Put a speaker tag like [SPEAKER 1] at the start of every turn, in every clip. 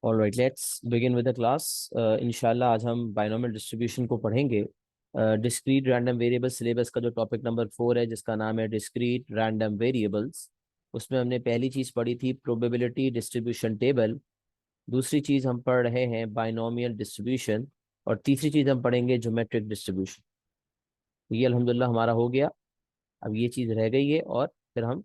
[SPEAKER 1] Alright, let's begin with the class. इंशाल्लाह आज हम बाइनोमियल डिस्ट्रीब्यूशन को पढ़ेंगे। डिस्क्रीट रैंडम वेरिएबल सिलेबस का जो टॉपिक नंबर 4 है, जिसका नाम है डिस्क्रीट रैंडम वेरिएबल्स, उसमें हमने पहली चीज़ पढ़ी थी प्रोबेबिलिटी डिस्ट्रीब्यूशन टेबल। दूसरी चीज़ हम पढ़ रहे हैं बाइनोमियल डिस्ट्रीब्यूशन। और तीसरी चीज़ हम पढ़ेंगे ज्योमेट्रिक डिस्ट्रीब्यूशन। ये अल्हम्दुलिल्लाह हमारा हो गया। अब ये चीज़ रह गई है, और फिर हम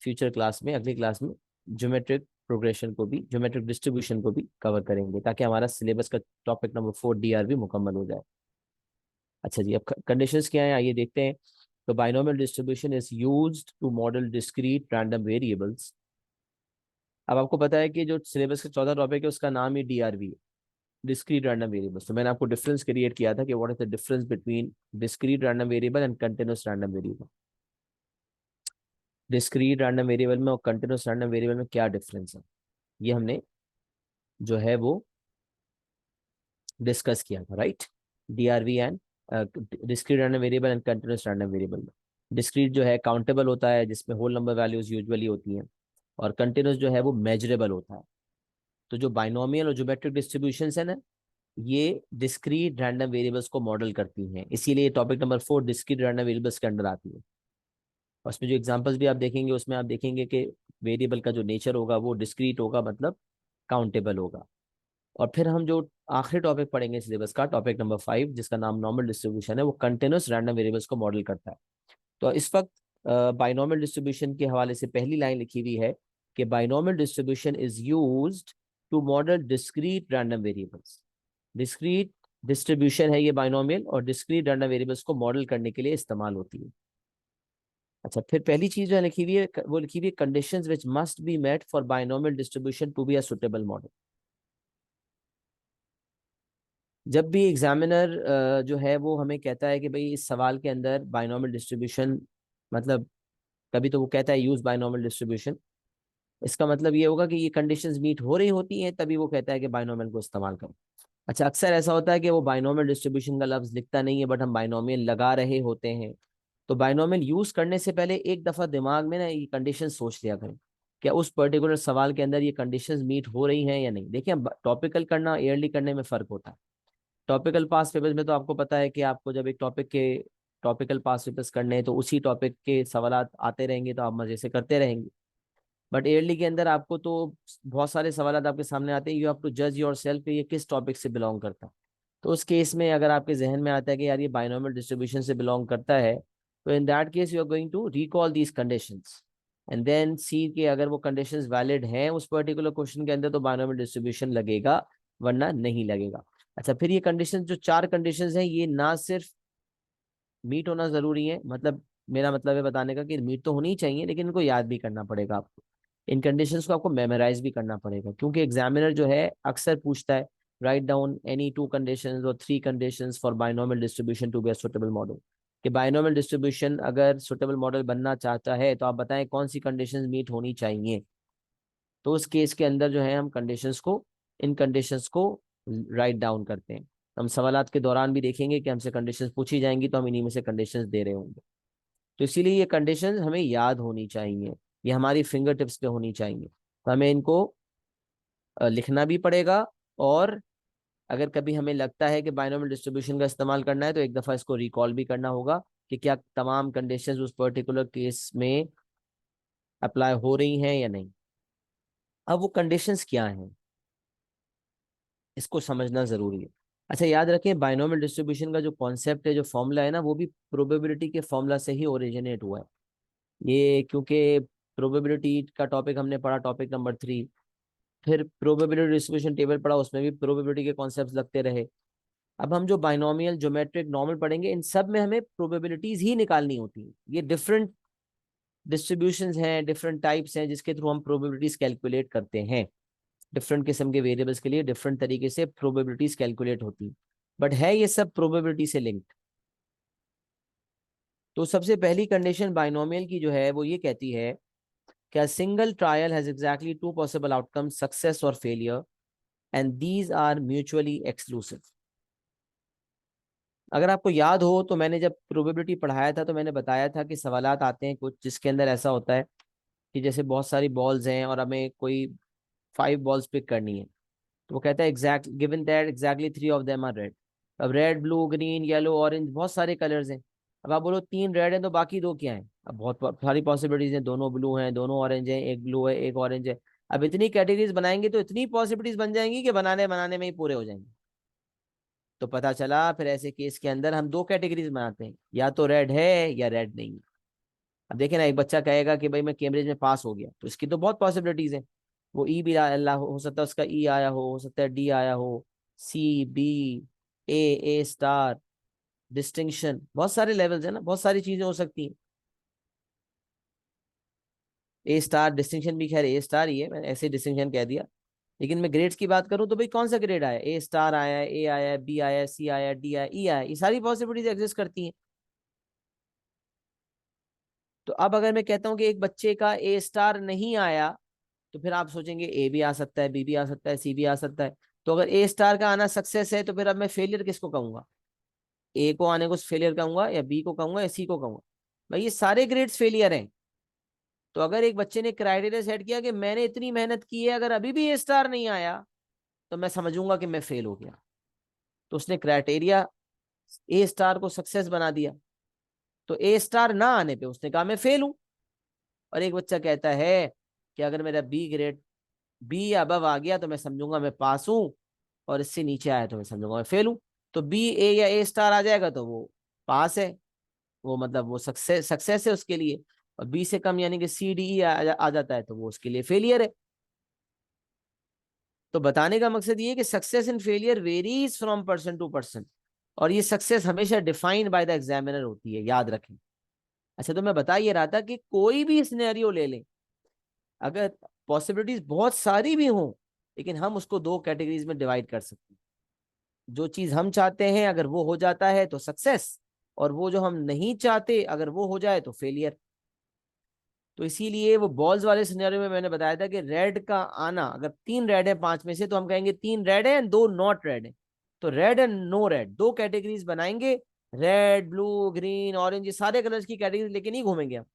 [SPEAKER 1] फ्यूचर क्लास में, अगली क्लास में ज्योमेट्रिक प्रोग्रेशन को भी, ज्योमेट्रिक डिस्ट्रीब्यूशन को भी कवर करेंगे, ताकि हमारा सिलेबस का टॉपिक नंबर 4 डीआर भी मुकम्मल हो जाए। अच्छा जी, अब कंडीशंस क्या है आइए देखते हैं। तो binomial distribution is used to model discrete random variables. अब आपको पता है कि जो सिलेबस का 14 टॉपिक है उसका नाम ही डीआरवी है, डिस्क्रीट रैंडम वेरिएबल्स। तो मैंने आपको डिफरेंस क्रिएट किया था कि what is the difference between discrete random variable and continuous random variable. Discrete random variable में और कंटिन्यूअस रैंडम वेरिएबल में क्या डिफरेंस है, ये हमने जो है वो डिस्कस किया था, right. DRV and discrete random variable and continuous random variable में डिस्क्रीट जो है काउंटेबल होता है, जिसमें होल नंबर वैल्यूज यूजुअली होती हैं, और कंटिन्यूअस जो है वो मेजरेबल होता है। तो जो बाइनोमियल और ज्योमेट्रिक डिस्ट्रीब्यूशन है ना, ये डिस्क्रीट रैंडम वेरिएबल्स को मॉडल करती हैं, इसीलिए topic number 4 discrete random variables के अंडर आती है। और उसमें जो एग्जांपल्स भी आप देखेंगे, उसमें आप देखेंगे कि वेरिएबल का जो नेचर होगा वो डिस्क्रीट होगा, मतलब काउंटेबल होगा। और फिर हम जो आखिरी टॉपिक पढ़ेंगे सिलेबस का, टॉपिक नंबर 5, जिसका नाम नॉर्मल डिस्ट्रीब्यूशन है, वो कंटिन्यूअस रैंडम वेरिएबल्स को मॉडल करता है। तो इस वक्त बाइनोमियल डिस्ट्रीब्यूशन के हवाले से पहली लाइन लिखी हुई है कि binomial distribution is used to model discrete random variables. Discrete distribution है ये बाइनोमियल, और डिस्क्रीट रैंडम वेरिएबल्स को मॉडल करने के लिए इस्तेमाल होती है। अच्छा, फिर पहली चीज जो लिखी हुई है वो लिखी हुई है conditions which must be met for binomial distribution to be a suitable model. जब भी एग्जामिनर जो है वो हमें कहता है कि भाई इस सवाल के अंदर बाइनोमियल डिस्ट्रीब्यूशन, मतलब कभी तो वो कहता है यूज बाइनोमियल डिस्ट्रीब्यूशन, इसका मतलब ये होगा कि ये कंडीशंस मीट हो रही होती हैं, तभी वो कहता है कि बाइनोमियल को इस्तेमाल करो। अच्छा, अक्सर ऐसा होता है कि वो बाइनोमियल डिस्ट्रीब्यूशन का लफ्ज लिखता नहीं है, बट हम बाइनोमियल लगा रहे होते हैं। तो बाइनोमियल यूज करने से पहले एक दफा दिमाग में ना ये कंडीशन सोच लिया करें, क्या उस पर्टिकुलर सवाल के अंदर ये कंडीशंस मीट हो रही हैं या नहीं। देखिए, टॉपिकल करना ईयरली करने में फर्क होता है। टॉपिकल पास पेपर्स में तो आपको पता है कि आपको जब एक टॉपिक के टॉपिकल पास पेपर्स करने हैं तो उसी टॉपिक के सवालात आते रहेंगे, तो आप मजे से करते रहेंगे। बट ईयरली के अंदर आपको तो बहुत सारे सवालात आपके सामने आते हैं, यू हैव टू जज योर सेल्फ कि ये किस टॉपिक से बिलोंग करता है। तो उस केस में अगर आपके जहन में आता है कि यार ये बाइनोमियल डिस्ट्रीब्यूशन से बिलोंग करता है, तो in that case you are going to recall these conditions and then see कि अगर वो कंडीशंस वैलिड हैं उस पर्टिकुलर क्वेश्चन के अंदर, तो बाइनोमियल डिस्ट्रीब्यूशन लगेगा, वरना नहीं लगेगा। अच्छा, फिर ये कंडीशन, जो 4 कंडीशंस हैं, ये ना सिर्फ मीट होना जरूरी है, मतलब मेरा मतलब है बताने का कि मीट तो होनी ही चाहिए, लेकिन इनको याद भी करना पड़ेगा आपको। इन कंडीशंस को आपको मेमोराइज भी करना पड़ेगा, क्योंकि एग्जामिनर जो है अक्सर पूछता है राइट डाउन एनी 2 कंडीशंस और 3 conditions for binomial distribution to be a suitable model. कि बाइनोमियल डिस्ट्रीब्यूशन अगर सुटेबल मॉडल बनना चाहता है तो आप बताएं कौन सी कंडीशंस मीट होनी चाहिए। तो उस केस के अंदर जो है हम कंडीशंस को, इन कंडीशंस को राइट डाउन करते हैं। हम सवालात के दौरान भी देखेंगे कि हमसे कंडीशंस पूछी जाएंगी, तो हम इन्हीं में से कंडीशंस दे रहे होंगे। तो इसीलिए ये कंडीशंस हमें याद होनी चाहिए, ये हमारी फिंगर टिप्स पे होनी चाहिए। तो हमें इनको लिखना भी पड़ेगा, और अगर कभी हमें लगता है कि बाइनोमियल डिस्ट्रीब्यूशन का इस्तेमाल करना है, तो एक दफ़ा इसको रिकॉल भी करना होगा कि क्या तमाम कंडीशंस उस पर्टिकुलर केस में अप्लाई हो रही हैं या नहीं। अब वो कंडीशंस क्या हैं, इसको समझना जरूरी है। अच्छा, याद रखें बाइनोमियल डिस्ट्रीब्यूशन का जो कॉन्सेप्ट है, जो फॉर्मूला है ना, वो भी प्रोबेबिलिटी के फॉर्मूला से ही ओरिजिनेट हुआ है। ये क्योंकि प्रोबेबिलिटी का टॉपिक हमने पढ़ा टॉपिक नंबर 3, फिर प्रोबेबिलिटी डिस्ट्रीब्यूशन टेबल पढ़ा, उसमें भी प्रोबेबिलिटी के कॉन्सेप्ट लगते रहे। अब हम जो बाइनोमियल, ज्योमेट्रिक, नॉर्मल पढ़ेंगे, इन सब में हमें प्रोबेबिलिटीज ही निकालनी होती है। ये डिफरेंट डिस्ट्रीब्यूशंस हैं, डिफरेंट टाइप्स हैं, जिसके थ्रू हम प्रोबेबिलिटीज कैलकुलेट करते हैं। डिफरेंट किस्म के वेरिएबल्स के लिए डिफरेंट तरीके से प्रोबेबिलिटीज कैलकुलेट होती हैं, बट है ये सब प्रोबेबिलिटी से लिंक्ड। तो सबसे पहली कंडीशन बाइनोमियल की जो है वो ये कहती है कि single trial has exactly 2 possible outcome, success और failure, and these are mutually exclusive. अगर आपको याद हो तो मैंने जब प्रोबेबिलिटी पढ़ाया था तो मैंने बताया था कि सवालात आते हैं कुछ जिसके अंदर ऐसा होता है कि जैसे बहुत सारी बॉल्स हैं और हमें कोई 5 बॉल्स पिक करनी है, तो वो कहता है exact given that exactly 3 of them are red. अब red, blue, green, yellow, orange, बहुत सारे कलर्स हैं। अब आप बोलो 3 रेड हैं तो बाकी 2 क्या हैं? अब बहुत सारी पॉसिबिलिटीज हैं, दोनों ब्लू हैं, दोनों ऑरेंज हैं, एक ब्लू है एक ऑरेंज है। अब इतनी कैटेगरीज बनाएंगे तो इतनी पॉसिबिलिटीज बन जाएंगी कि बनाने बनाने में ही पूरे हो जाएंगे। तो पता चला फिर ऐसे केस के अंदर हम 2 कैटेगरीज बनाते हैं, या तो रेड है या रेड नहीं है। अब देखिए ना, एक बच्चा कहेगा कि भाई मैं कैम्ब्रिज में पास हो गया, तो इसकी तो बहुत पॉसिबिलिटीज है। वो ई भी अल्लाह हो सकता है उसका ई आया हो सकता है डी आया हो, सी, बी, ए स्टार, डिस्टिंक्शन, बहुत सारे लेवल्स है ना, बहुत सारी चीजें हो सकती हैं। ए स्टार डिस्टिंक्शन भी, खैर ए स्टार ही है, मैंने ऐसे डिस्टिंक्शन कह दिया। लेकिन मैं ग्रेड्स की बात करूं तो भाई कौन सा ग्रेड आया? ए स्टार आया, ए आया, बी आया, सी आया, डी आया, ई आया, ये सारी पॉसिबिलिटीज एग्जिस्ट करती हैं। तो अब अगर मैं कहता हूं कि एक बच्चे का ए स्टार नहीं आया, तो फिर आप सोचेंगे ए भी आ सकता है, बी भी आ सकता है, सी भी आ सकता है। तो अगर ए स्टार का आना सक्सेस है तो फिर अब मैं फेलियर किसको कहूंगा? ए को आने को फेलियर कहूंगा, या बी को कहूंगा, या सी को कहूंगा? भाई ये सारे ग्रेड्स फेलियर हैं। तो अगर एक बच्चे ने क्राइटेरिया सेट किया कि मैंने इतनी मेहनत की है, अगर अभी भी ए स्टार नहीं आया, तो मैं समझूंगा कि मैं फेल हो गया। तो उसने क्राइटेरिया ए स्टार को सक्सेस बना दिया। तो ए स्टार ना आने पे उसने कहा मैं फेल हूं। और एक बच्चा कहता है कि अगर मेरा बी ग्रेड, बी अबव आ गया तो मैं समझूंगा मैं पास हूं, और इससे नीचे आया तो मैं समझूंगा मैं फेल हूं। तो बी, ए या ए स्टार आ जाएगा तो वो पास है, वो मतलब वो सक्सेस सक्सेस है उसके लिए। और बी से कम यानी कि सी, डी, ई आ जाता है तो वो उसके लिए फेलियर है। तो बताने का मकसद ये है कि success in failure varies from person to person, और ये सक्सेस हमेशा डिफाइंड बाय द एग्जामिनर होती है, याद रखें। अच्छा, तो मैं बता ये रहा था कि कोई भी सिनेरियो ले लें, अगर पॉसिबिलिटीज बहुत सारी भी हों, लेकिन हम उसको 2 कैटेगरीज में डिवाइड कर सकते हैं। जो चीज हम चाहते हैं अगर वो हो जाता है तो सक्सेस, और वो जो हम नहीं चाहते अगर वो हो जाए तो फेलियर। तो इसीलिए वो बॉल्स वाले सिनेरियो में मैंने बताया था कि रेड का आना, अगर 3 रेड है 5 में से, तो हम कहेंगे 3 रेड है एंड 2 नॉट रेड है। तो red and no red 2 categories बनाएंगे। रेड, ब्लू, ग्रीन, ऑरेंज, ये सारे कलर्स की कैटेगरी लेके नहीं घूमेंगे हम।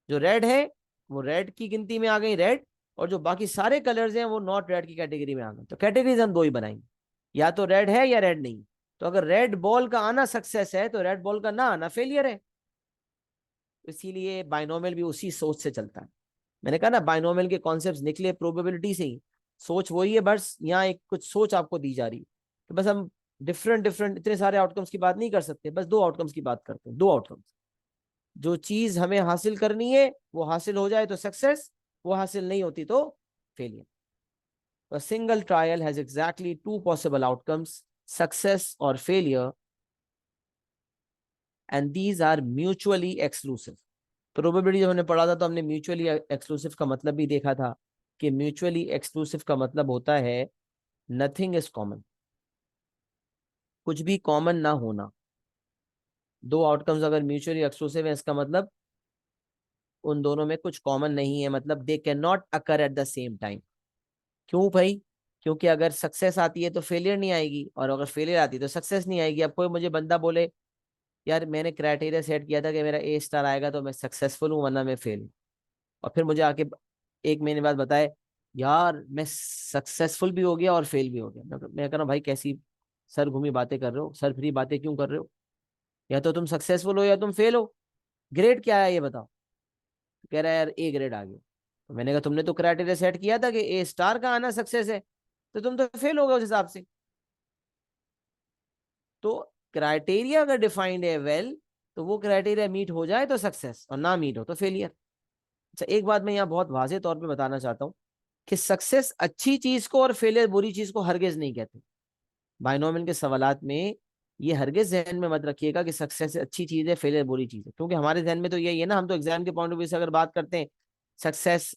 [SPEAKER 1] जो रेड है वो रेड की गिनती में आ गई, रेड। और जो बाकी सारे कलर्स हैं वो नॉट रेड की कैटेगरी में आ गए। तो कैटेगरीज हम 2 ही बनाएंगे, या तो रेड है या रेड नहीं। तो अगर रेड बॉल का आना सक्सेस है तो रेड बॉल का ना आना फेलियर है। इसीलिए बाइनोमियल भी उसी सोच से चलता है। मैंने कहा ना, बाइनोमियल के कॉन्सेप्ट्स निकले प्रोबेबिलिटी से ही। सोच वही है, बस यहाँ एक कुछ सोच आपको दी जा रही है। तो बस हम डिफरेंट डिफरेंट इतने सारे आउटकम्स की बात नहीं कर सकते, बस 2 आउटकम्स की बात करते हैं, 2 आउटकम्स। जो चीज हमें हासिल करनी है वो हासिल हो जाए तो सक्सेस, वो हासिल नहीं होती तो failure. A single trial has exactly 2 possible outcomes, success or failure, and these are mutually exclusive. Probability जब हमने पढ़ा था तो हमने म्यूचुअली एक्सक्लूसिव का मतलब भी देखा था कि म्यूचुअली एक्सक्लूसिव का मतलब होता है नथिंग इज कॉमन, कुछ भी कॉमन ना होना। 2 आउटकम्स अगर म्यूचुअली एक्सक्लूसिव है, इसका मतलब उन दोनों में कुछ कॉमन नहीं है, मतलब they can not occur at the same time. क्यों भाई? क्योंकि अगर सक्सेस आती है तो फेलियर नहीं आएगी, और अगर फेलियर आती है तो सक्सेस नहीं आएगी। अब कोई मुझे बंदा बोले यार मैंने क्राइटेरिया सेट किया था कि मेरा ए स्टार आएगा तो मैं सक्सेसफुल हूँ वरना मैं फेल हूँ, और फिर मुझे आके 1 महीने बाद बताए यार मैं सक्सेसफुल भी हो गया और फेल भी हो गया। मैं कह रहा हूँ भाई कैसी सर घूमी बातें कर रहे हो, सर फ्री बातें क्यों कर रहे हो? या तो तुम सक्सेसफुल हो या तुम फेल हो। ग्रेड क्या है ये बताओ? तो कह रहा है यार ए ग्रेड आ गया। तो मैंने कहा तुमने तो क्राइटेरिया सेट किया था कि ए स्टार का आना सक्सेस है, तो तुम तो फेल हो गए उस हिसाब से। तो क्राइटेरिया अगर डिफाइंड है वेल, तो वो क्राइटेरिया मीट हो जाए तो सक्सेस, और ना मीट हो तो फेलियर। अच्छा, एक बात मैं यहाँ बहुत वाजे तौर पे बताना चाहता हूँ कि सक्सेस अच्छी चीज को और फेलियर बुरी चीज को हरगिज नहीं कहते। बाइनोमियल के सवालात में ये हरगिज जहन में मत रखिएगा कि सक्सेस अच्छी चीज है, फेलियर बुरी चीज है, क्योंकि हमारे जहन में तो यही है ना, हम तो एग्जाम के पॉइंट ऑफ व्यू से अगर बात करते हैं सक्सेस,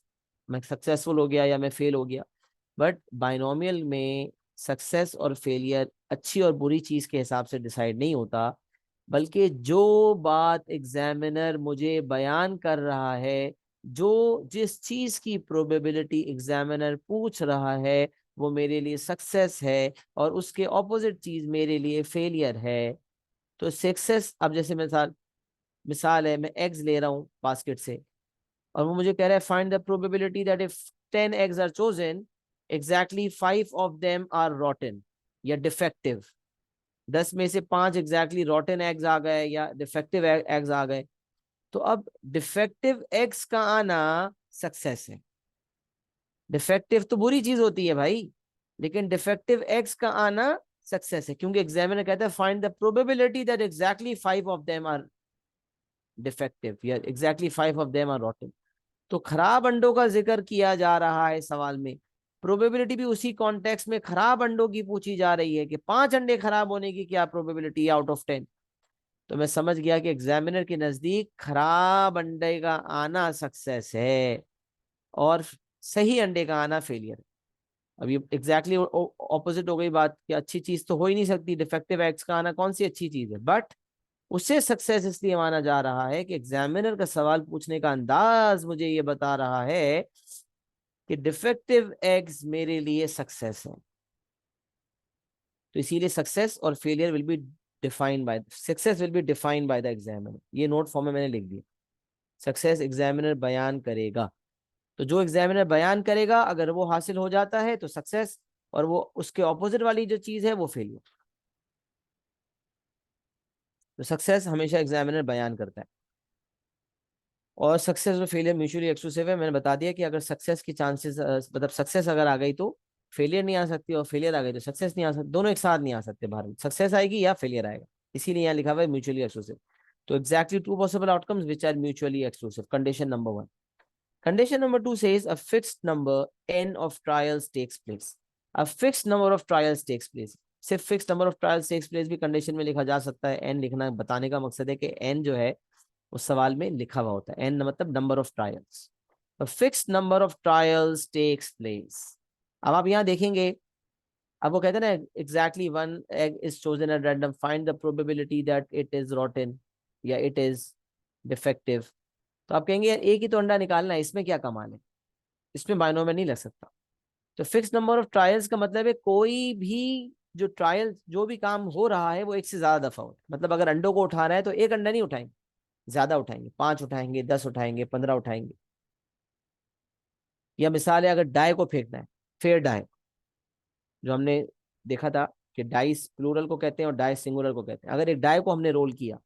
[SPEAKER 1] मैं सक्सेसफुल हो गया या मैं फेल हो गया। बट बाइनोमियल में सक्सेस और फेलियर अच्छी और बुरी चीज के हिसाब से डिसाइड नहीं होता, बल्कि जो बात एग्जामिनर मुझे बयान कर रहा है, जो जिस चीज की प्रोबेबिलिटी एग्जामिनर पूछ रहा है, वो मेरे लिए सक्सेस है, और उसके ऑपोजिट चीज मेरे लिए फेलियर है। तो सक्सेस, अब जैसे मिसाल मिसाल है, मैं एग्स ले रहा हूँ बास्केट से, और वो मुझे कह रहा है find the probability that if 10 eggs are chosen, exactly 5 of them are rotten या डिफेक्टिव, 10 में से 5 एग्जैक्टली रॉटन एग्स आ गए या डिफेक्टिव एग्स आ गए, तो अब डिफेक्टिव एग्स का आना सक्सेस है। डिफेक्टिव तो बुरी चीज होती है भाई, लेकिन डिफेक्टिव एग्स का आना सक्सेस है, क्योंकि एग्जामिनर कहता है find the probability that exactly 5 of them are defective या exactly 5 of them are rotten. तो खराब अंडों का जिक्र किया जा रहा है सवाल में, प्रोबेबिलिटी भी उसी कॉन्टेक्स्ट में खराब अंडों की पूछी जा रही है कि 5 अंडे खराब होने की क्या प्रोबेबिलिटी है आउट ऑफ 10। तो मैं समझ गया कि एग्जामिनर के नजदीक खराब अंडे का आना सक्सेस है और सही अंडे का आना फेलियर है। अब ये एग्जैक्टली ऑपोजिट हो गई बात कि अच्छी चीज तो हो ही नहीं सकती, डिफेक्टिव एग्स का आना कौन सी अच्छी चीज है, बट उसे सक्सेस इसलिए माना जा रहा है कि एग्जामिनर का सवाल पूछने का अंदाज मुझे ये बता रहा है कि डिफेक्टिव एग्स मेरे लिए सक्सेस है। तो इसीलिए सक्सेस और failure will be defined bye, success will be defined by the examiner. ये नोट फॉर्म में मैंने लिख दिया, सक्सेस एग्जामिनर बयान करेगा। तो जो एग्जामिनर बयान करेगा अगर वो हासिल हो जाता है तो सक्सेस, और वो उसके ऑपोजिट वाली जो चीज है वो फेलियर। तो सक्सेस हमेशा एग्जामिनर बयान करता है, और सक्सेस और फेलियर म्यूचुअली एक्सक्लूसिव है। मैंने बता दिया कि अगर सक्सेस की चांसेस, मतलब सक्सेस अगर आ गई तो फेलियर नहीं आ सकती, और फेलियर आ गई तो सक्सेस नहीं आ सकती, दोनों एक साथ नहीं आ सकते बाहर, सक्सेस आएगी या फेलियर आएगा। इसीलिए यहाँ लिखा हुआ है म्यूचुअली एक्सक्लूसिव। तो exactly two possible outcomes which are mutually exclusive, condition number 1। Condition number 2 says a fixed number n of trials takes place. A fixed number of trials takes place. सिर्फ fix number of trials takes place भी condition में लिखा जा सकता है। N लिखना बताने का मकसद है कि एन जो है उस सवाल में लिखा हुआ होता है, एन मतलब number of trials. A fixed number of trials takes place. अब आप यहाँ देखेंगे, अब वो कहते हैं ना exactly one egg is chosen at random, find the probability that it is रॉटन या इट इज डिफेक्टिव। तो आप कहेंगे यार एक ही तो अंडा निकालना है, इसमें क्या कमाल है, इसमें बायनोमियल नहीं लग सकता। तो फिक्स नंबर ऑफ ट्रायल्स का मतलब है कोई भी जो ट्रायल, जो भी काम हो रहा है वो एक से ज्यादा दफा हो, मतलब अगर अंडों को उठा रहा है तो एक अंडा नहीं उठाएंगे, ज्यादा उठाएंगे, 5 उठाएंगे, 10 उठाएंगे, 15 उठाएंगे। या मिसाल है अगर डाई को फेंकना है, फेयर डाई, जो हमने देखा था कि डाइस प्लूरल को कहते हैं और डाई सिंगुलर को कहते हैं। अगर एक डाई को हमने रोल किया,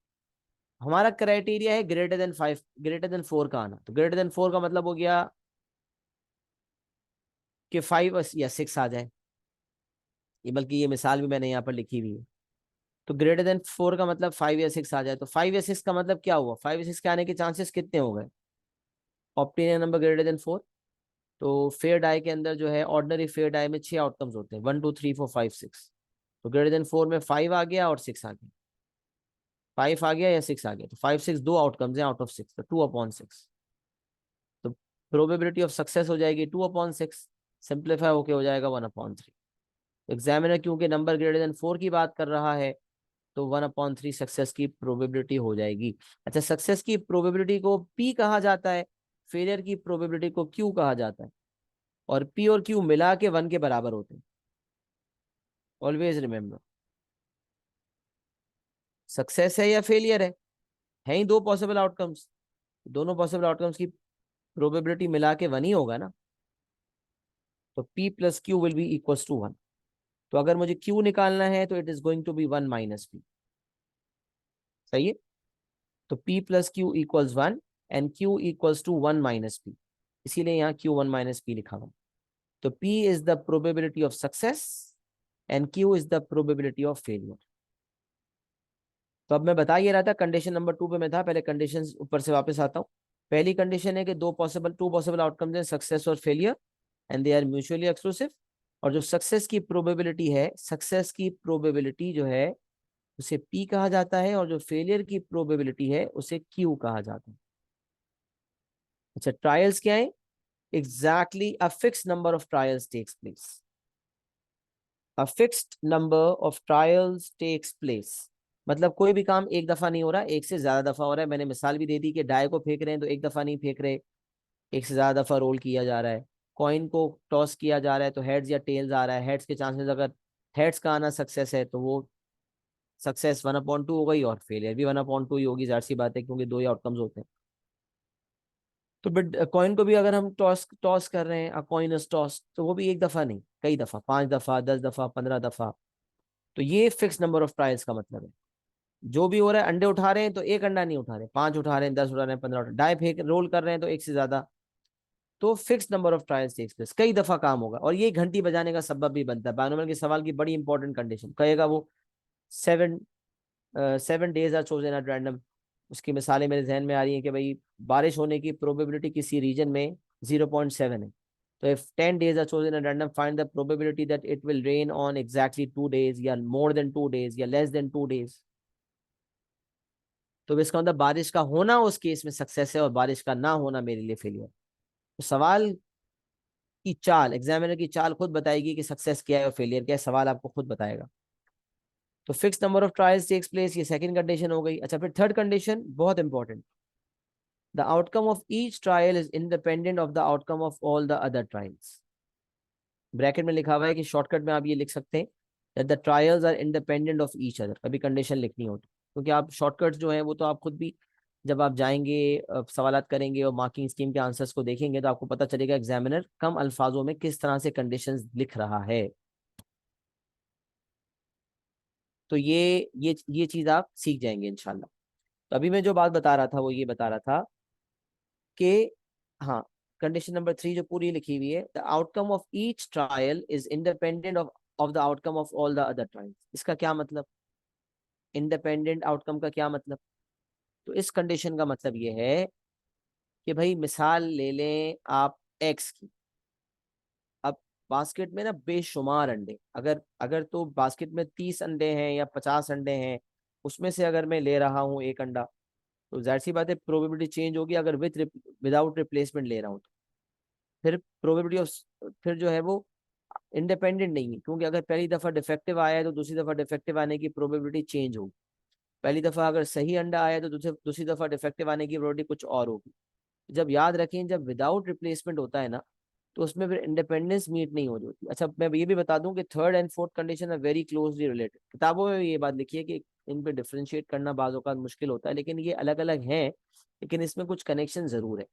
[SPEAKER 1] हमारा क्राइटेरिया है ग्रेटर देन 5, ग्रेटर देन 4 का आना। तो ग्रेटर देन 4 का मतलब हो गया कि 5 या 6 आ जाए, ये बल्कि ये मिसाल भी मैंने यहाँ पर लिखी हुई है। तो ग्रेटर देन 4 का मतलब 5 या 6 आ जाए। तो 5 या 6 का मतलब क्या हुआ, 5 या 6 के आने के चांसेस कितने हो गए, ऑप्टिनियन नंबर ग्रेटर देन 4। तो फेयर डाई के अंदर जो है, ऑर्डिनरी फेयर डाई में 6 आउटकम्स होते हैं, 1 2 3 4 5 6। तो ग्रेटर देन 4 में 5 आ गया और 6 आ गया, 5 आ गया या 6 आ गया, तो 5 6 दो आउटकम्स हैं आउट ऑफ 6, तो 2/6। तो प्रोबेबिलिटी ऑफ सक्सेस हो जाएगी 2/6, सिंप्लीफाई होके हो जाएगा 1/3। एग्जामिनर क्योंकि नंबर ग्रेटर देन 4 की बात कर रहा है, तो 1/3 सक्सेस की प्रोबेबिलिटी हो जाएगी। अच्छा, सक्सेस की प्रोबेबिलिटी को पी कहा जाता है, फेलियर की प्रोबेबिलिटी को क्यू कहा जाता है, और पी और क्यू मिला के 1 के बराबर होते हैं। ऑलवेज रिमेम्बर, सक्सेस है या फेलियर है ही दो पॉसिबल आउटकम्स, दोनों पॉसिबल आउटकम्स की प्रोबेबिलिटी मिला के 1 ही होगा ना। तो p plus q will be equal to 1। तो अगर मुझे क्यू निकालना है तो it is going to be 1 minus p. सही है। तो P plus q equals 1 and Q equals to 1 minus p, इसीलिए यहाँ Q 1 माइनस पी लिखा हुआ। तो P is the probability of success and Q is the probability of failure. तो अब मैं बता ये रहा था, कंडीशन नंबर 2 पे मैं था, पहले कंडीशन ऊपर से वापस आता हूँ। पहली कंडीशन है कि टू पॉसिबल आउटकम्स हैं, सक्सेस और failure, and they are mutually exclusive. और जो सक्सेस की प्रोबेबिलिटी है, सक्सेस की प्रोबेबिलिटी जो है उसे P कहा जाता है, और जो फेलियर की प्रोबेबिलिटी है उसे Q कहा जाता है। अच्छा, ट्रायल्स क्या है, exactly a fix number of trials takes place. A fixed number of trials takes place मतलब कोई भी काम एक दफा नहीं हो रहा, एक से ज्यादा दफा हो रहा है। मैंने मिसाल भी दे दी कि डाई को फेंक रहे हैं तो एक दफा नहीं फेंक रहे, एक से ज्यादा दफा रोल किया जा रहा है। कॉइन को टॉस किया जा रहा है तो हेड्स या टेल्स आ रहा है, हेड्स के चांसेस, अगर हेड्स का आना सक्सेस है तो वो सक्सेस 1/2 हो गई, और फेलियर भी 1/2 ही होगी, जाहिर सी बात है क्योंकि दो ही आउटकम्स होते हैं। तो बट कॉइन को भी अगर हम टॉस टॉस कर रहे हैं, अ कॉइन इज टॉस, तो वो भी एक दफा नहीं, कई दफा, 5 दफा, 10 दफा, 15 दफा। तो ये फिक्स नंबर ऑफ ट्रायल्स का मतलब है। जो भी हो रहा है, अंडे उठा रहे हैं तो एक अंडा नहीं उठा रहे, 5 उठा रहे हैं, 10 उठा रहे हैं, 15 उठा, डाई फेंक रोल कर रहे हैं तो एक से ज्यादा। तो fix number of trials takes place, कई दफा काम होगा, और ये घंटी बजाने का सबब भी बनता है। बायनोमियल के सवाल की बड़ी इंपॉर्टेंट कंडीशन कहेगा वो, 7 days are chosen at random. उसकी मिसालें मेरे जहन में आ रही हैं कि भाई बारिश होने की प्रोबेबिलिटी किसी रीजन में 0.7 है। तो if 10 days are chosen at random, find the probability that it will rain on exactly 2 days, या मोर देन 2 days, या लेस देन 2 days। तो इसका मतलब बारिश का होना उस केस में सक्सेस है, और बारिश का ना होना मेरे लिए फेलियर। तो सवाल की चाल, एग्जामिनर की चाल खुद बताएगी कि सक्सेस क्या है और फेलियर क्या है, सवाल आपको खुद बताएगा। तो fix number of trials takes place, ये सेकंड कंडीशन हो गई। अच्छा, फिर थर्ड कंडीशन बहुत important, the outcome of each trial is independent of the outcome of all the other trials. Bracket में लिखा हुआ है कि शॉर्टकट में आप ये लिख सकते हैं that the trials are independent of each other, कभी कंडीशन लिखनी हो तो, क्योंकि आप शॉर्टकट्स जो है वो तो आप खुद भी जब आप जाएंगे सवालात करेंगे और मार्किंग स्कीम के आंसर्स को देखेंगे तो आपको पता चलेगा एग्जामिनर कम अल्फाजों में किस तरह से कंडीशंस लिख रहा है। तो ये चीज आप सीख जाएंगे इंशाल्लाह। तो अभी मैं जो बात बता रहा था वो ये बता रहा था कि हाँ, कंडीशन नंबर 3 जो पूरी लिखी हुई है, the outcome of each trial is independent of the outcome of all the other trials. इसका क्या मतलब, इंडिपेंडेंट आउटकम का क्या मतलब? तो इस कंडीशन का मतलब ये है कि भाई मिसाल ले लें आप एक्स की। अब बास्केट में ना बेशुमार अंडे, अगर अगर तो बास्केट में 30 अंडे हैं या 50 अंडे हैं, उसमें से अगर मैं ले रहा हूँ एक अंडा, तो जाहिर सी बात है प्रोबेबिलिटी चेंज होगी। अगर विदाउट रिप्लेसमेंट ले रहा हूँ तो फिर प्रोबेबिलिटी ऑफ, फिर जो है वो इंडिपेंडेंट नहीं है, क्योंकि अगर पहली दफा डिफेक्टिव आया है तो दूसरी दफा डिफेक्टिव आने की प्रोबेबिलिटी चेंज होगी। पहली दफा अगर सही अंडा आया है तो दूसरी दूसरी दफा डिफेक्टिव आने की प्रोबेबिलिटी कुछ और होगी। जब याद रखें, जब विदाउट रिप्लेसमेंट होता है ना, तो उसमें फिर इंडिपेंडेंस मीट नहीं हो जाती। अच्छा, मैं ये भी बता दूं कि third and fourth condition are very closely related. किताबों में भी ये बात लिखी है कि इन पे डिफरेंशिएट करना बाज़ औक़ात मुश्किल होता है, लेकिन ये अलग अलग हैं, लेकिन इसमें कुछ कनेक्शन जरूर है।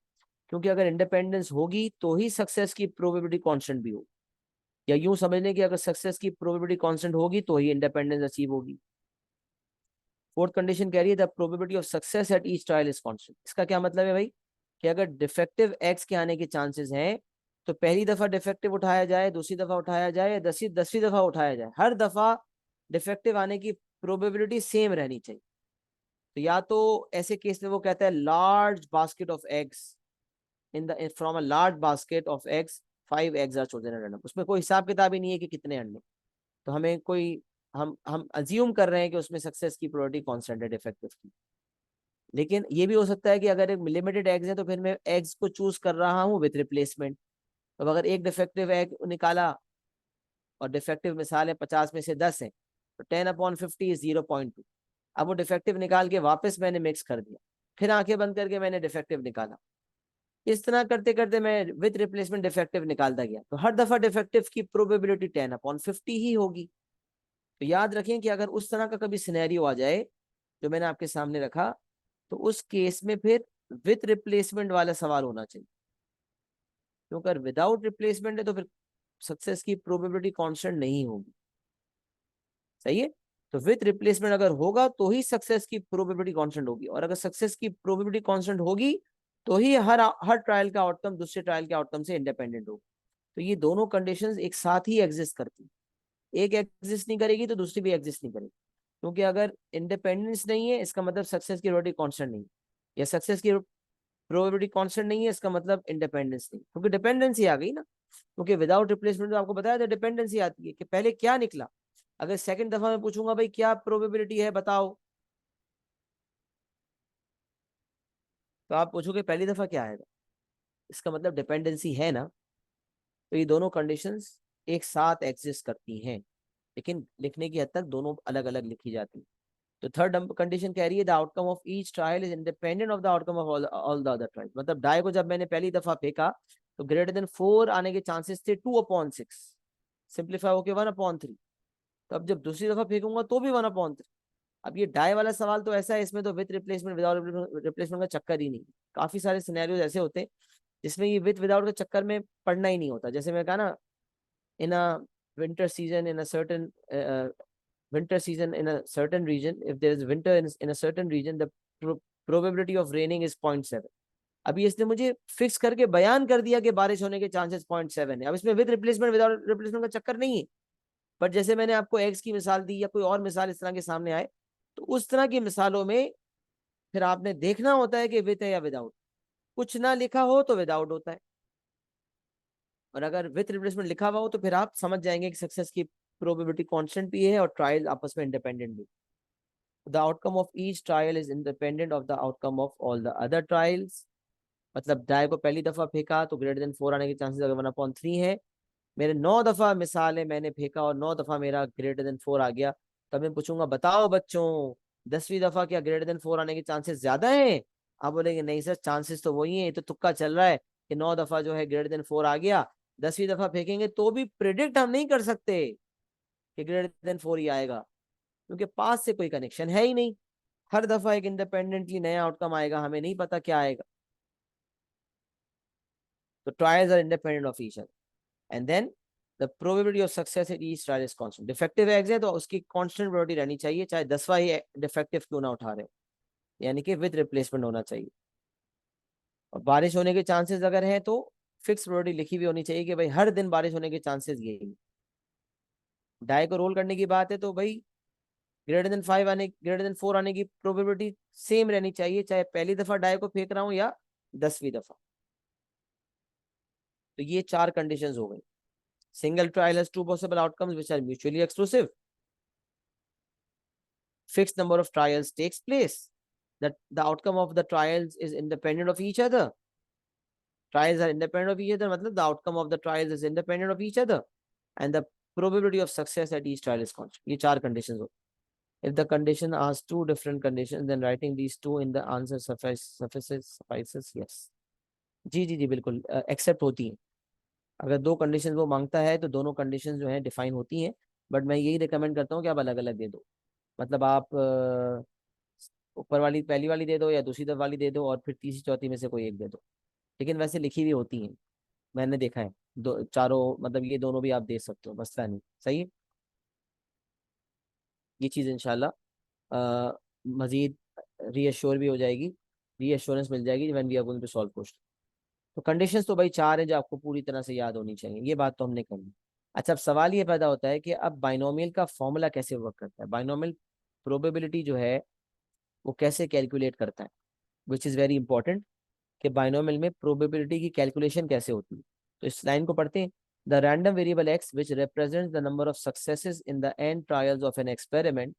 [SPEAKER 1] क्योंकि अगर इंडिपेंडेंस होगी तो ही सक्सेस की प्रोबेबिलिटी कांस्टेंट भी होगी, या यूं समझ लें कि अगर सक्सेस की प्रोबेबिलिटी कांस्टेंट होगी तो ही इंडिपेंडेंस अचीव होगी। फोर्थ कंडीशन कह रही है the probability of success at each trial is constant. इसका क्या मतलब है भाई, कि अगर डिफेक्टिव एक्स के आने के चांसेस हैं, तो पहली दफा डिफेक्टिव उठाया जाए, दूसरी दफा उठाया जाए, या 10वीं दफा उठाया जाए, हर दफा डिफेक्टिव आने की प्रोबेबिलिटी सेम रहनी चाहिए। तो या तो ऐसे केस में वो कहता है large basket of eggs, in the from a large basket of eggs 5 eggs are chosen random. उसमें कोई हिसाब किताब ही नहीं है कि कितने अंडे, तो हमें कोई, हम अज्यूम कर रहे हैं कि उसमें सक्सेस की प्रोबेबिलिटी कांस्टेंट है डिफेक्टिव की। लेकिन ये भी हो सकता है कि अगर एक लिमिटेड एग्स है तो फिर मैं एग्स को चूज कर रहा हूँ विथ रिप्लेसमेंट। तो अगर एक डिफेक्टिव एग निकाला, और डिफेक्टिव मिसाल है 50 में से 10 है, तो 10/50 इज 0.2। अब वो डिफेक्टिव निकाल के वापस मैंने मिक्स कर दिया, फिर आंखें बंद करके मैंने डिफेक्टिव निकाला, इस तरह करते करते मैं विथ रिप्लेसमेंट डिफेक्टिव निकालता गया, तो हर दफा डिफेक्टिव की प्रोबेबिलिटी 10/50 ही होगी। तो याद रखें कि अगर उस तरह का कभी सिनेरियो आ जाए जो मैंने आपके सामने रखा, तो उस केस में फिर विथ रिप्लेसमेंट वाला सवाल होना चाहिए, क्योंकि अगर विदाउट रिप्लेसमेंट है तो फिर सक्सेस की प्रोबेबिलिटी कांस्टेंट नहीं होगी। सही है? तो विथ रिप्लेसमेंट अगर होगा तो ही सक्सेस की प्रोबेबिलिटी कांस्टेंट होगी, और अगर सक्सेस की प्रोबेबिलिटी कांस्टेंट होगी तो ही हर हर ट्रायल का आउटकम दूसरे ट्रायल के आउटकम से इंडिपेंडेंट होगा। तो ये दोनों कंडीशंस एक साथ ही एग्जिस्ट करती, एक एग्जिस्ट नहीं करेगी तो दूसरी भी एग्जिस्ट नहीं करेगी। क्योंकि अगर इंडिपेंडेंस नहीं है इसका मतलब सक्सेस की प्रोबेबिलिटी कांस्टेंट नहीं है, या सक्सेस की प्रोबेबिलिटी कांस्टेंट नहीं है इसका मतलब इंडिपेंडेंस नहीं, क्योंकि डिपेंडेंसी आ गई ना। क्योंकि विदाउट रिप्लेसमेंट तो आपको बताया था डिपेंडेंसी आती है कि पहले क्या निकला। अगर सेकंड दफा मैं पूछूंगा भाई क्या प्रोबेबिलिटी है बताओ, तो आप पूछोगे पहली दफा क्या आएगा, इसका मतलब डिपेंडेंसी है ना। तो ये दोनों कंडीशंस एक साथ एग्जिस्ट करती हैं, लेकिन लिखने की हद तक दोनों अलग अलग लिखी जाती है। तो थर्ड कंडीशन कह रही है the outcome of each trial is independent of the outcome of all the other trial. मतलब डाई को जब मैंने पहली दफा फेंका तो ग्रेटर देन 4 आने के चांसेस थे 2/6, सिंप्लीफाई होके 1/3। तो अब जब दूसरी दफा फेंकूंगा तो भी 1/3। अब ये डाई वाला सवाल तो ऐसा है, इसमें तो विथ रिप्लेसमेंट विदाउट रिप्लेसमेंट का चक्कर ही नहीं। काफी सारे सिनेरियोज ऐसे होते हैं जिसमें ये विथ विदाउट के चक्कर में पढ़ना ही नहीं होता। जैसे मैं कहा ना, in a winter season in a certain winter season in a certain region, if there is winter in a certain region, the probability of raining is 0.7. अभी इसने मुझे फिक्स करके बयान कर दिया कि बारिश होने के चांसेस 0.7 है। अब इसमें विद रिप्लेसमेंट विदाउट रिप्लेसमेंट का चक्कर नहीं है। बट जैसे मैंने आपको एक्स की मिसाल दी या कोई और मिसाल इस तरह के सामने आए, तो उस तरह की मिसालों में फिर आपने देखना होता है कि विद है या विदाउट। कुछ ना लिखा हो तो विदाउट होता है, और अगर विथ रिप्लेसमेंट लिखा हुआ हो तो फिर आप समझ जाएंगे कि सक्सेस की प्रोबेबिलिटी कांस्टेंट भी है और ट्रायल आपस में इंडिपेंडेंट भी। The outcome of each trial is independent of the outcome of all the other trials. मतलब डाई को पहली दफा फेंका तो ग्रेटर देन 4 आने के चांसेस अगर 1/3 है। मेरे 9 दफा मिसाल है, मैंने फेंका और 9 दफा मेरा ग्रेटर देन 4 आ गया, तब मैं पूछूंगा बताओ बच्चों 10वीं दफा क्या ग्रेटर देन 4 आने के चांसेस ज्यादा हैं? आप बोलेंगे नहीं सर, चांसेस तो वही है, ये तो तुक्का चल रहा है कि 9 दफा जो है ग्रेटर देन 4 आ गया। 10वीं दफा फेंकेंगे तो भी प्रिडिक्ट हम नहीं कर सकते कि ग्रेटर देन 4 ही आएगा, क्योंकि पास से कोई कनेक्शन है ही नहीं। हर दफा एक इंडिपेंडेंटली नया आउटकम आएगा, हमें नहीं पता क्या आएगा। तो trials are independent of each other and then the probability of success at each trial is constant. Defective eggs है तो उसकी कांस्टेंट प्रोबेबिलिटी रहनी चाहिए, चाहे 10वां ही डिफेक्टिव क्यों ना उठा रहे हो, यानी कि विद रिप्लेसमेंट होना चाहिए। और बारिश होने के चांसेस अगर हैं तो फिक्स प्रोबेबिलिटी लिखी हुई होनी चाहिए कि भाई हर दिन बारिश होने के चांसेस यही। डाई को रोल करने की बात है तो भाई ग्रेटर देन 4 आने की प्रोबेबिलिटी सेम रहनी चाहिए, चाहे पहली दफा डाई को फेंक रहा हूं या 10वीं दफा। तो ये 4 कंडीशंस हो गई। Single trial has 2 possible outcomes which are mutually exclusive. Fixed number of trials takes place, that the outcome of the trials is independent of each other. Trials are independent of each other, matlab the outcome of the trials is independent of each other, and the probability of success at each trial is constant. ये 4 conditions हो। If the condition has 2 different conditions, then writing these 2 in the answer suffices. Yes, जी जी जी बिल्कुल accept होती हैं। अगर 2 condition वो मांगता है तो दोनों कंडीशन जो है डिफाइन होती हैं, बट मैं यही रिकमेंड करता हूँ कि आप अलग अलग दे दो। मतलब आप ऊपर वाली पहली वाली दे दो या दूसरी तरफ वाली दे दो और फिर तीसरी चौथी में से कोई एक दे दो, लेकिन वैसे लिखी हुई होती हैं, मैंने देखा है। दो चारों मतलब ये दोनों भी आप दे सकते हो, मसला नहीं। सही है, ये चीज़ इंशाल्लाह मजीद रीअश्योर भी हो जाएगी, रीअश्योरेंस मिल जाएगी when we are going to solve question. तो कंडीशंस तो भाई 4 है जो आपको पूरी तरह से याद होनी चाहिए, ये बात तो हमने कर ली। अच्छा, अब सवाल ये पैदा होता है कि अब बाइनोमियल का फॉर्मूला कैसे वर्क करता है, बाइनोमियल प्रोबेबिलिटी जो है वो कैसे कैलकुलेट करता है, विच इज़ वेरी इंपॉर्टेंट कि बाइनोमियल में प्रोबेबिलिटी की कैलकुलेशन कैसे होती है। तो इस लाइन को पढ़ते हैं। The random variable X which represents the number of successes in the n trials of an experiment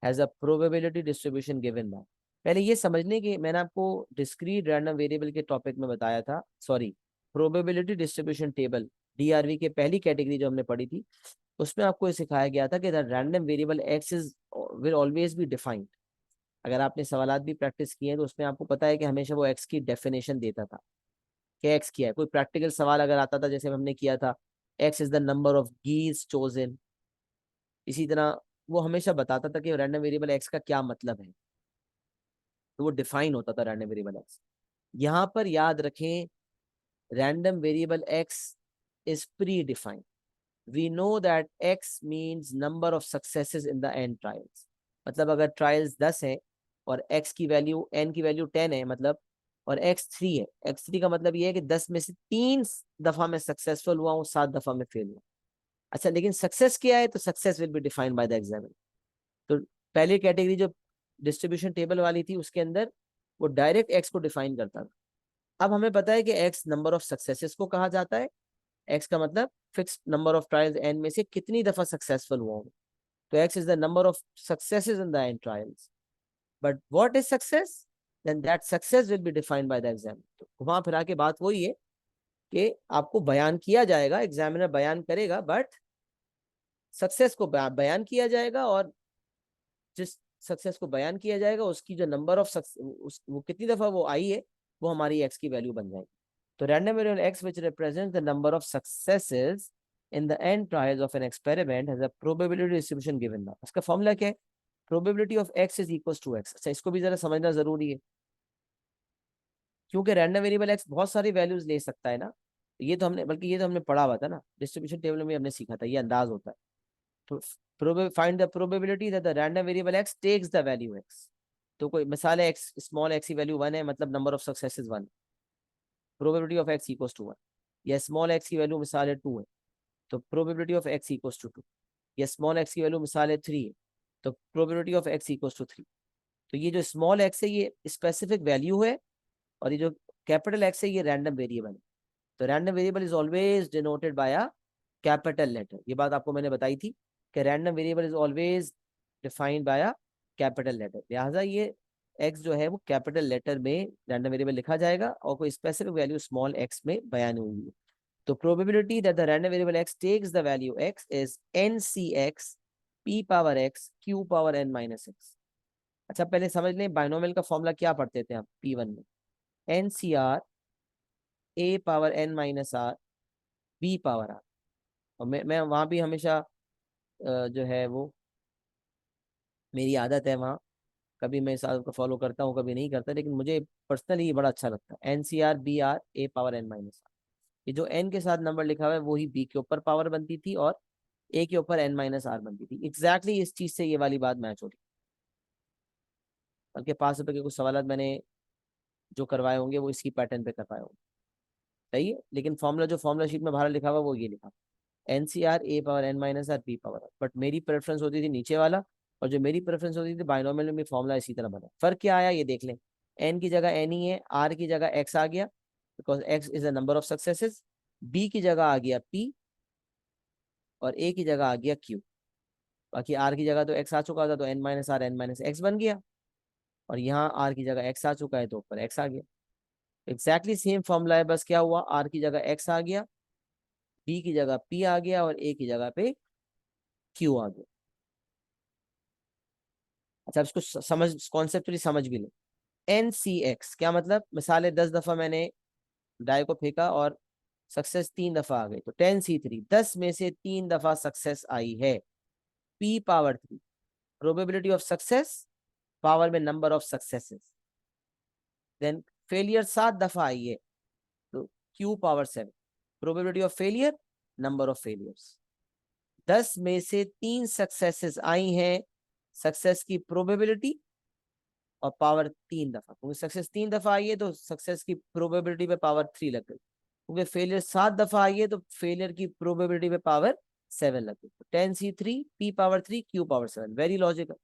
[SPEAKER 1] has a probability distribution given bye. पहले ये समझने की, मैंने आपको डिस्क्रीट रैंडम वेरिएबल के टॉपिक में बताया था, sorry probability distribution table DRV के पहली कैटेगरी जो हमने पढ़ी थी, उसमें आपको ये सिखाया गया था कि the random variable X is will always be defined. अगर आपने सवालात भी प्रैक्टिस किए हैं तो उसमें आपको पता है कि हमेशा वो एक्स की डेफिनेशन देता था कि एक्स क्या है। कोई प्रैक्टिकल सवाल अगर आता था जैसे हमने किया था X is the number of geese chosen, इसी तरह वो हमेशा बताता था कि रैंडम वेरिएबल एक्स का क्या मतलब है, तो वो डिफाइन होता था रैंडम वेरिएबल एक्स। यहाँ पर याद रखें random variable X is predefined. We know that X means number of successes in the n trials. मतलब अगर ट्रायल्स 10 है और एक्स की वैल्यू एन की वैल्यू 10 है, मतलब और एक्स 3 है, एक्स 3 का मतलब ये है कि 10 में से 3 दफा मैं सक्सेसफुल हुआ हूँ, 7 दफा मैं फेल हुआ। अच्छा, लेकिन सक्सेस क्या है, तो success will be defined by the examiner. तो पहली कैटेगरी जो डिस्ट्रीब्यूशन टेबल वाली थी उसके अंदर वो डायरेक्ट एक्स को डिफाइन करता था। अब हमें पता है कि एक्स नंबर ऑफ सक्सेसेस को कहा जाता है। एक्स का मतलब fix number of trials n में से कितनी दफा सक्सेसफुल हुआ हूं, तो X is the number of successes in the n trials. But what is success, then that success will be defined by the examiner. तो घुमा फिरा के बात वही है कि आपको बयान किया जाएगा, एग्जामिनर बयान करेगा, बट सक्सेस को बयान किया जाएगा, और जिस सक्सेस को बयान किया जाएगा उसकी जो नंबर ऑफ वो कितनी दफा वो आई है वो हमारी एक्स की वैल्यू बन जाएगी। तो random variable X which represents the number of successes in the n trials of an experiment has a probability distribution given by. इसका फॉर्मूला क्या है, probability of x is equals to x. अच्छा, इसको भी जरा समझना जरूरी है। क्योंकि रैंडम वेरिएबल एक्स बहुत सारी वैल्यूज ले सकता है ना, ये तो हमने, बल्कि ये तो हमने पढ़ा हुआ था ना, डिस्ट्रीब्यूशन टेबल में हमने सीखा था, ये अंदाज होता है। तो find the probability that the random variable X takes the value x. तो कोई मिसाल है, एक्स स्मॉल एक्स की वैल्यू 1 है, मतलब number of successes 1, probability of X equals to 1। या स्मॉल एक्स की वैल्यू मिसाल है 2 है, तो probability of X equals to 2। या स्मॉल एक्स की वैल्यू मिसाल है 3 है, तो probability of X equals to 3। तो ये जो स्मॉल एक्स है ये स्पेसिफिक वैल्यू है, और ये जो कैपिटल एक्स है ये रैंडम वेरिएबल है। तो random variable is always denoted by a capital letter. ये बात आपको मैंने बताई थी कि random variable is always defined by a capital letter, लिहाजा ये एक्स जो है वो कैपिटल लेटर में रैंडम वेरिएबल लिखा जाएगा, और कोई स्पेसिफिक वैल्यू स्मॉल एक्स में बयान हुई है। तो probability that the random variable X takes the value x is n C x p power x q power N minus x. अच्छा पहले समझ लें बाइनोमियल का फॉर्मूला क्या पढ़ते थे हम P1 में, n C r a power N minus r b power r. और मैं वहां भी हमेशा जो है वो मेरी आदत है वहाँ, कभी मैं इस आदत को फॉलो करता हूँ कभी नहीं करता, लेकिन मुझे पर्सनली ये बड़ा अच्छा लगता है, n C r b r a power N minus r. ये जो एन के साथ नंबर लिखा हुआ है वही बी के ऊपर पावर बनती थी, और ए के ऊपर एन माइनस आर बनती थी। एग्जैक्टली इस चीज से ये वाली बात मैच हो रही। बल्कि 5 रुपए के कुछ सवाल मैंने जो करवाए होंगे वो इसी पैटर्न पे करवाए होंगे, सही है। लेकिन फॉर्मूला जो फॉर्मूला शीट में बाहर लिखा हुआ वो ये लिखा, n C r a power N minus r b power r. But मेरी प्रेफरेंस होती थी नीचे वाला, और जो मेरी प्रेफरेंस होती थी बाइनोमियल में भी फॉर्मूला इसी तरह बना। फर्क क्या आया ये देख लें, एन की जगह एन ही है, आर की जगह एक्स आ गया because X is the number of successes, b की जगह आ गया पी, और ए की जगह आ गया क्यू। बाकी आर की जगह तो एक्स आ चुका था, तो n minus r n minus x बन गया, और यहाँ आर की जगह एक्स आ चुका है तो ऊपर एक्स आ गया। एग्जैक्टली सेम फॉर्मूला है, बस क्या हुआ, आर की जगह एक्स आ गया, बी की जगह पी आ गया, और ए की जगह पे क्यू आ गया। अच्छा अब इसको समझ, कॉन्सेप्चुअली समझ भी ले। एन सी एक्स क्या मतलब, मिसाल है 10 दफा मैंने डाई को फेंका और सक्सेस 3 दफा आ गई, तो 10 C3, 10 में से 3 दफा सक्सेस आई है, p power 3, probability of success power में number of successes. Then failure 7 दफा आई है, तो q power 7, probability of failure number of failures. 10 में से 3 सक्सेसेस आई हैं, सक्सेस की प्रोबेबिलिटी और पावर 3 दफा, क्योंकि सक्सेस 3 दफा आई है तो सक्सेस की प्रोबेबिलिटी पे पावर 3 लग गई, क्योंकि फेलियर 7 दफा आई है तो फेलियर की प्रोबेबिलिटी पे पावर 7 लग गई। 10 C3 P power 3 Q power 7, very logical.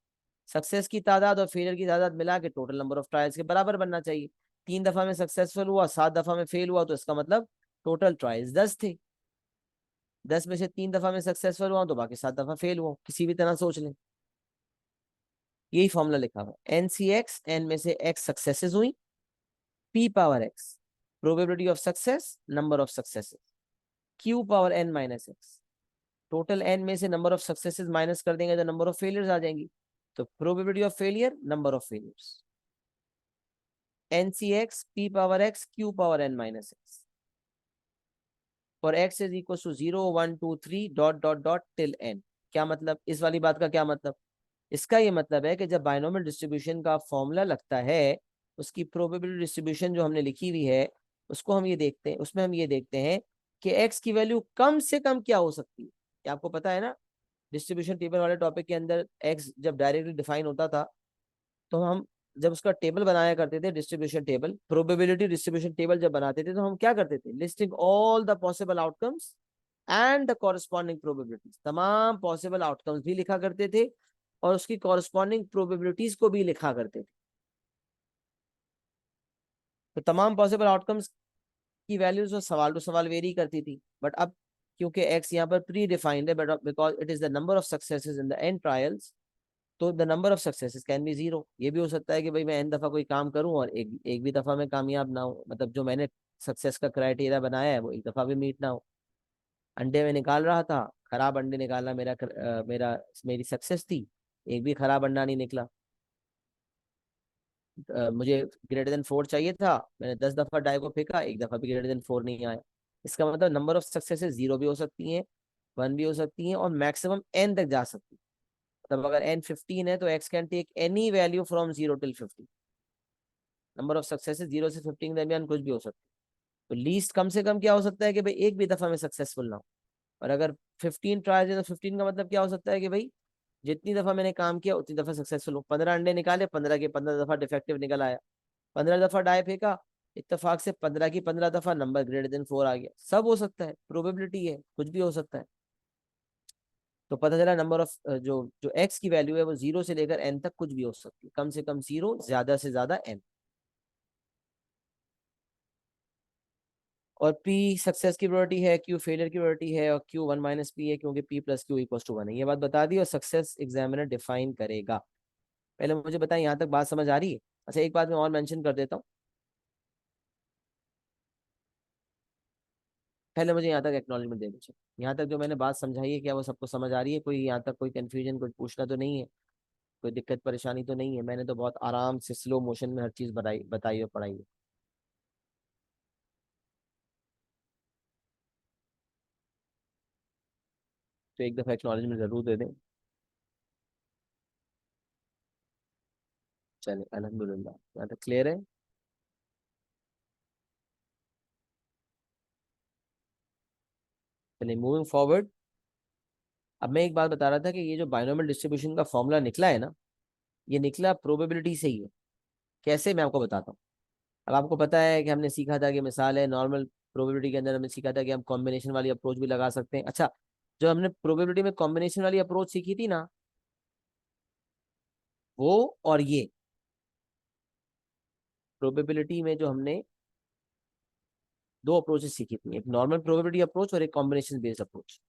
[SPEAKER 1] Success की तादाद और फेलियर की तादाद मिला के टोटल नंबर ऑफ ट्रायल्स के बराबर बनना चाहिए। 3 दफा में सक्सेसफुल हुआ, 7 दफा में फेल हुआ, तो इसका मतलब टोटल ट्रायल्स 10 थे। 10 में से 3 दफा में सक्सेसफुल हुआ तो बाकी 7 दफा फेल हुआ, किसी भी तरह सोच लें। यही फॉर्मूला लिखा हुआ है, एन सी एक्स, एन में से एक्स सक्सेसेस हुई, p power x probability of success number of successes, q power N minus x, total n में से नंबर ऑफ सक्सेसेस माइनस कर देंगे तो नंबर ऑफ फेलियर्स आ जाएंगी, तो probability of failure number of failures, n C x p power x q power N minus x for x is equal to 0 1 2 3 dot dot dot till n. क्या मतलब, इस वाली बात का क्या मतलब, इसका ये मतलब है कि जब बाइनोमियल डिस्ट्रीब्यूशन का फॉर्मूला लगता है, उसकी प्रोबेबिलिटी डिस्ट्रीब्यूशन जो हमने लिखी हुई है उसको हम ये देखते हैं, उसमें हम ये देखते हैं कि एक्स की वैल्यू कम से कम क्या हो सकती है। क्या आपको पता है ना, डिस्ट्रीब्यूशन टेबल वाले टॉपिक के अंदर एक्स जब डायरेक्टली डिफाइन होता था, तो हम जब उसका टेबल बनाया करते थे, distribution table, probability distribution table जब बनाते थे, तो हम क्या करते थे, listing all the possible outcomes and the corresponding probabilities, तमाम पॉसिबल आउटकम्स भी लिखा करते थे और उसकी कॉरेस्पॉन्डिंग प्रोबेबिलिटीज को भी लिखा करते थे। तो तमाम पॉसिबल आउटकम्स की वैल्यूज और सवाल टू सवाल वेरी करती थी, बट अब क्योंकि एक्स यहाँ पर प्री डिफाइंड है, but because it is the number of successes in the n trials, तो the number of successes can be 0। ये भी हो सकता है कि भाई मैं एन दफा कोई काम करूं और एक भी दफा में कामयाब ना हो, मतलब जो मैंने सक्सेस का क्राइटेरिया बनाया है वो एक दफा भी मीट ना हो। अंडे में निकाल रहा था, खराब अंडे निकालना मेरी सक्सेस थी, एक भी खराब अंडा नहीं निकला। मुझे ग्रेटर देन 4 चाहिए था, मैंने 10 दफा डाई को फेंका, एक दफा भी ग्रेटर देन 4 नहीं आया। इसका मतलब नंबर ऑफ सक्सेसेस 0 भी हो सकती हैं, 1 भी हो सकती हैं, और मैक्सिमम n तक जा सकती है। मतलब अगर n 15 है तो x can take any value from 0 till 15। Number of success 0 से 15 के दरमियान कुछ भी हो सकता है। तो लीस्ट कम से कम क्या हो सकता है कि भाई एक भी दफा में सक्सेसफुल ना हो। और अगर 15 ट्रायल्स है तो 15 का मतलब क्या हो सकता है कि भाई जितनी दफा मैंने काम किया उतनी दफा सक्सेसफुल हो। 15 अंडे निकाले, 15 के 15 दफा डिफेक्टिव निकल आया। 15 दफा डाई फेंका, इत्तेफाक से 15 की 15 दफा नंबर ग्रेटर देन 4 आ गया। सब हो सकता है, प्रोबेबिलिटी है, कुछ भी हो सकता है। तो पता चला नंबर ऑफ जो जो एक्स की वैल्यू है वो 0 से लेकर n तक कुछ भी हो सकती है। कम से कम 0, ज्यादा से ज्यादा n। और p सक्सेस की प्रोबेबिलिटी है, q फेलियर की प्रोबेबिलिटी है, और q 1 - p है, क्योंकि p+q = 1 है। ये बात बता दी और सक्सेस एग्जामिनर डिफाइन करेगा। पहले मुझे बताएं, यहाँ तक बात समझ आ रही है? अच्छा, एक बात मैं और मेंशन कर देता हूँ। पहले मुझे यहाँ तक एक्नॉलेजमेंट दे दीजिए। यहाँ तक जो मैंने बात समझाई है, क्या वो सबको समझ आ रही है? कोई यहाँ तक कोई कंफ्यूजन, कुछ पूछना तो नहीं है? कोई दिक्कत परेशानी तो नहीं है? मैंने तो बहुत आराम से स्लो मोशन में हर चीज़ बताई और पढ़ाई है। तो एक दफ़ा एक्नॉलेजमेंट जरूर दे दें। चले, अल्हम्दुलिल्लाह, यहाँ तक क्लियर है। चलिए, मूविंग फॉरवर्ड। अब मैं एक बात बता रहा था कि ये जो बायनोमियल डिस्ट्रीब्यूशन का फॉर्मूला निकला है ना, ये निकला प्रोबेबिलिटी से ही है। कैसे, मैं आपको बताता हूँ। अब आपको पता है कि हमने सीखा था कि मिसाल है नॉर्मल प्रोबेबिलिटी के अंदर हमने सीखा था कि हम कॉम्बिनेशन वाली अप्रोच भी लगा सकते हैं। अच्छा, जो हमने प्रोबेबिलिटी में कॉम्बिनेशन वाली अप्रोच सीखी थी ना, वो और ये प्रोबेबिलिटी में जो हमने दो अप्रोचेस सीखी थी, एक नॉर्मल प्रोबेबिलिटी अप्रोच और एक कॉम्बिनेशन बेस्ड अप्रोच।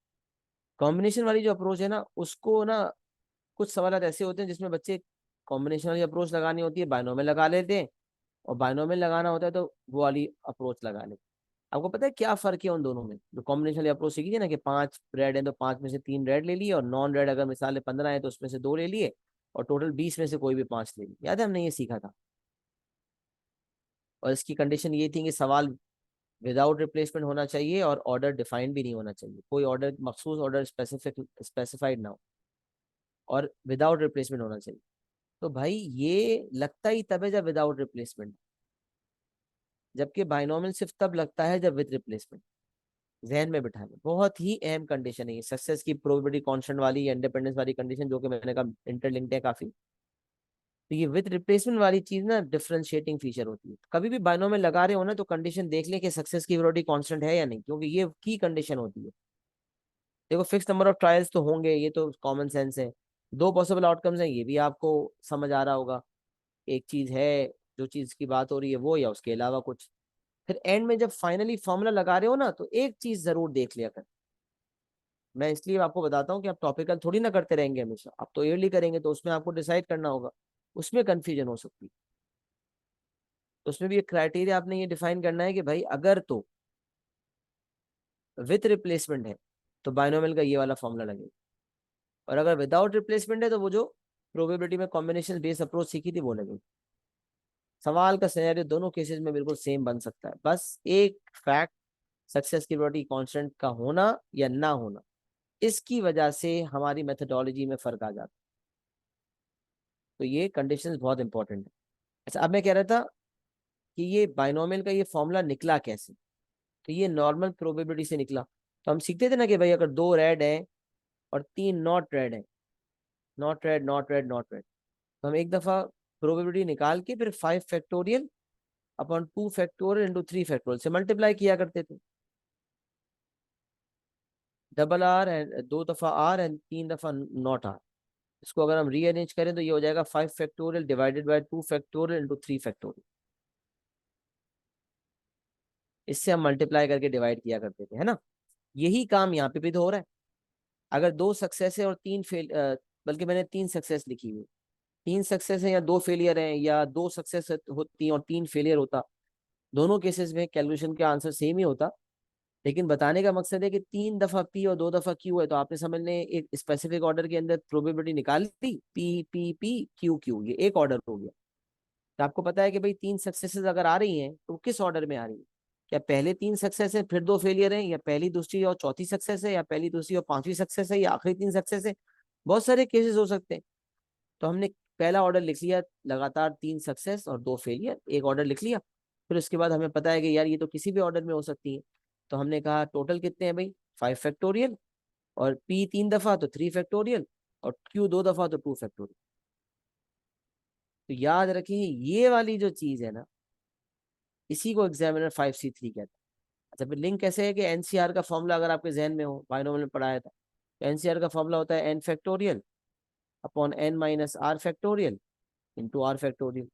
[SPEAKER 1] कॉम्बिनेशन वाली जो अप्रोच है ना, उसको ना कुछ सवाल ऐसे होते हैं जिसमें बच्चे कॉम्बिनेशन वाली अप्रोच लगानी होती है, बायनोमियल लगा लेते हैं। और बायनोमियल लगाना होता है तो वो वाली अप्रोच लगा लेते हैं। आपको पता है क्या फर्क है उन दोनों में? जो कॉम्बिनेशन वाली अप्रोच सीखी थी ना कि 5 रेड है तो 5 में से 3 रेड ले लिए, और नॉन रेड अगर मिसाल 15 है तो उसमें से 2 ले लिए, और टोटल 20 में से कोई भी 5 ले लिए। याद है हमने ये सीखा था? और इसकी कंडीशन ये थी कि सवाल विदाउट रिप्लेसमेंट होना चाहिए और ऑर्डर डिफाइंड भी नहीं होना चाहिए, कोई ऑर्डर मखसूस ऑर्डर स्पेसिफाइड ना हो, और विदाउट रिप्लेसमेंट होना चाहिए। तो भाई ये लगता ही तब है जब विदाउट रिप्लेसमेंट, जबकि बाइनोमियल सिर्फ तब लगता है जब विद रिप्लेसमेंट। जहन में बिठा लें, बहुत ही अहम कंडीशन है ये, सक्सेस की प्रोबेबिलिटी कांस्टेंट वाली या इंडिपेंडेंस वाली कंडीशन, जो कि मैंने कहा इंटरलिंक्ड है काफी। तो ये विद रिप्लेसमेंट वाली चीज ना डिफरेंशिएटिंग फीचर होती है। कभी भी बाइनोमियल लगा रहे हो ना, तो कंडीशन देख लें कि सक्सेस की प्रोबेबिलिटी कांस्टेंट है या नहीं, क्योंकि ये की कंडीशन होती है। देखो, फिक्स नंबर ऑफ ट्रायल्स तो होंगे, ये तो कॉमन सेंस है। दो पॉसिबल आउटकम्स हैं, ये भी आपको समझ आ रहा होगा। एक चीज है, जो चीज की बात हो रही है वो, या उसके अलावा कुछ। फिर एंड में जब फाइनली फॉर्मूला लगा रहे हो ना, तो एक चीज जरूर देख लिया कर। मैं इसलिए आपको बताता हूँ कि आप टॉपिकल थोड़ी ना करते रहेंगे हमेशा, आप तो ईयरली करेंगे, तो उसमें आपको डिसाइड करना होगा। उसमें कंफ्यूजन हो सकती है। तो उसमें भी एक क्राइटेरिया आपने ये डिफाइन करना है कि भाई अगर तो विथ रिप्लेसमेंट है तो बाइनोमियल का ये वाला फॉर्मूला लगेगा, और अगर विदाउट रिप्लेसमेंट है तो वो जो प्रोबेबिलिटी में कॉम्बिनेशन बेस्ड अप्रोच सीखी थी वो लगेगी। सवाल का सिनेरियो दोनों केसेस में बिल्कुल सेम बन सकता है, बस एक फैक्ट, सक्सेस की प्रोबेबिलिटी कांस्टेंट का होना या ना होना, इसकी वजह से हमारी मेथोडोलॉजी में फर्क आ जाता है। तो ये कंडीशंस बहुत इंपॉर्टेंट है। अच्छा, अब मैं कह रहा था कि ये बाइनोमियल का ये फॉर्मूला निकला कैसे? तो ये नॉर्मल प्रोबेबिलिटी से निकला। तो हम सीखते थे ना कि भाई अगर 2 रेड हैं और 3 नॉट रेड हैं, not red not red not red, तो हम एक दफा प्रोबेबिलिटी निकाल के फिर 5 factorial upon 2 factorial into 3 factorial से मल्टीप्लाई किया करते थे। डबल आर एंड 2 दफा आर एंड 3 दफा नॉट आर। इसको अगर हम रीअरेंज करें तो ये हो जाएगा 5 factorial divided by 2 factorial into 3 factorial. इससे हम मल्टीप्लाई करके डिवाइड किया करते थे, है ना? यही काम यहाँ पे भी तो हो रहा है। अगर 2 सक्सेस है और 3 फेल, बल्कि मैंने 3 सक्सेस लिखी हुई, 3 सक्सेस है या 2 फेलियर है, या 2 सक्सेस होती है और 3 फेलियर होता, दोनों केसेस में कैलकुलेशन का आंसर सेम ही होता। लेकिन बताने का मकसद है कि 3 दफा पी और 2 दफा क्यू है, तो आपने समझने एक स्पेसिफिक ऑर्डर के अंदर प्रोबेबिलिटी निकाल ली, p p p q q, ये एक ऑर्डर हो गया। तो आपको पता है कि भाई 3 सक्सेसेस अगर आ रही हैं तो किस ऑर्डर में आ रही है? क्या पहले 3 सक्सेस है फिर 2 फेलियर है, या पहली दूसरी और चौथी सक्सेस है, या पहली दूसरी और पांचवी सक्सेस है, या आखिरी 3 सक्सेस है? बहुत सारे केसेस हो सकते हैं। तो हमने पहला ऑर्डर लिख लिया, लगातार 3 सक्सेस और 2 फेलियर, एक ऑर्डर लिख लिया। फिर उसके बाद हमें पता है कि यार ये तो किसी भी ऑर्डर में हो सकती है, तो हमने कहा टोटल कितने हैं भाई, 5 फैक्टोरियल, और पी 3 दफा तो 3 फैक्टोरियल, और क्यू 2 दफा तो 2 फैक्टोरियल। तो याद रखिए ये वाली जो चीज है ना, इसी को एग्जामिनर 5C3 कहता है। अच्छा, फिर लिंक कैसे है कि एनसीआर का फॉर्मूला अगर आपके जहन में हो, बाइनोमियल में पढ़ाया था, तो एनसीआर का फॉर्मूला होता है n factorial upon n minus r factorial into r factorial.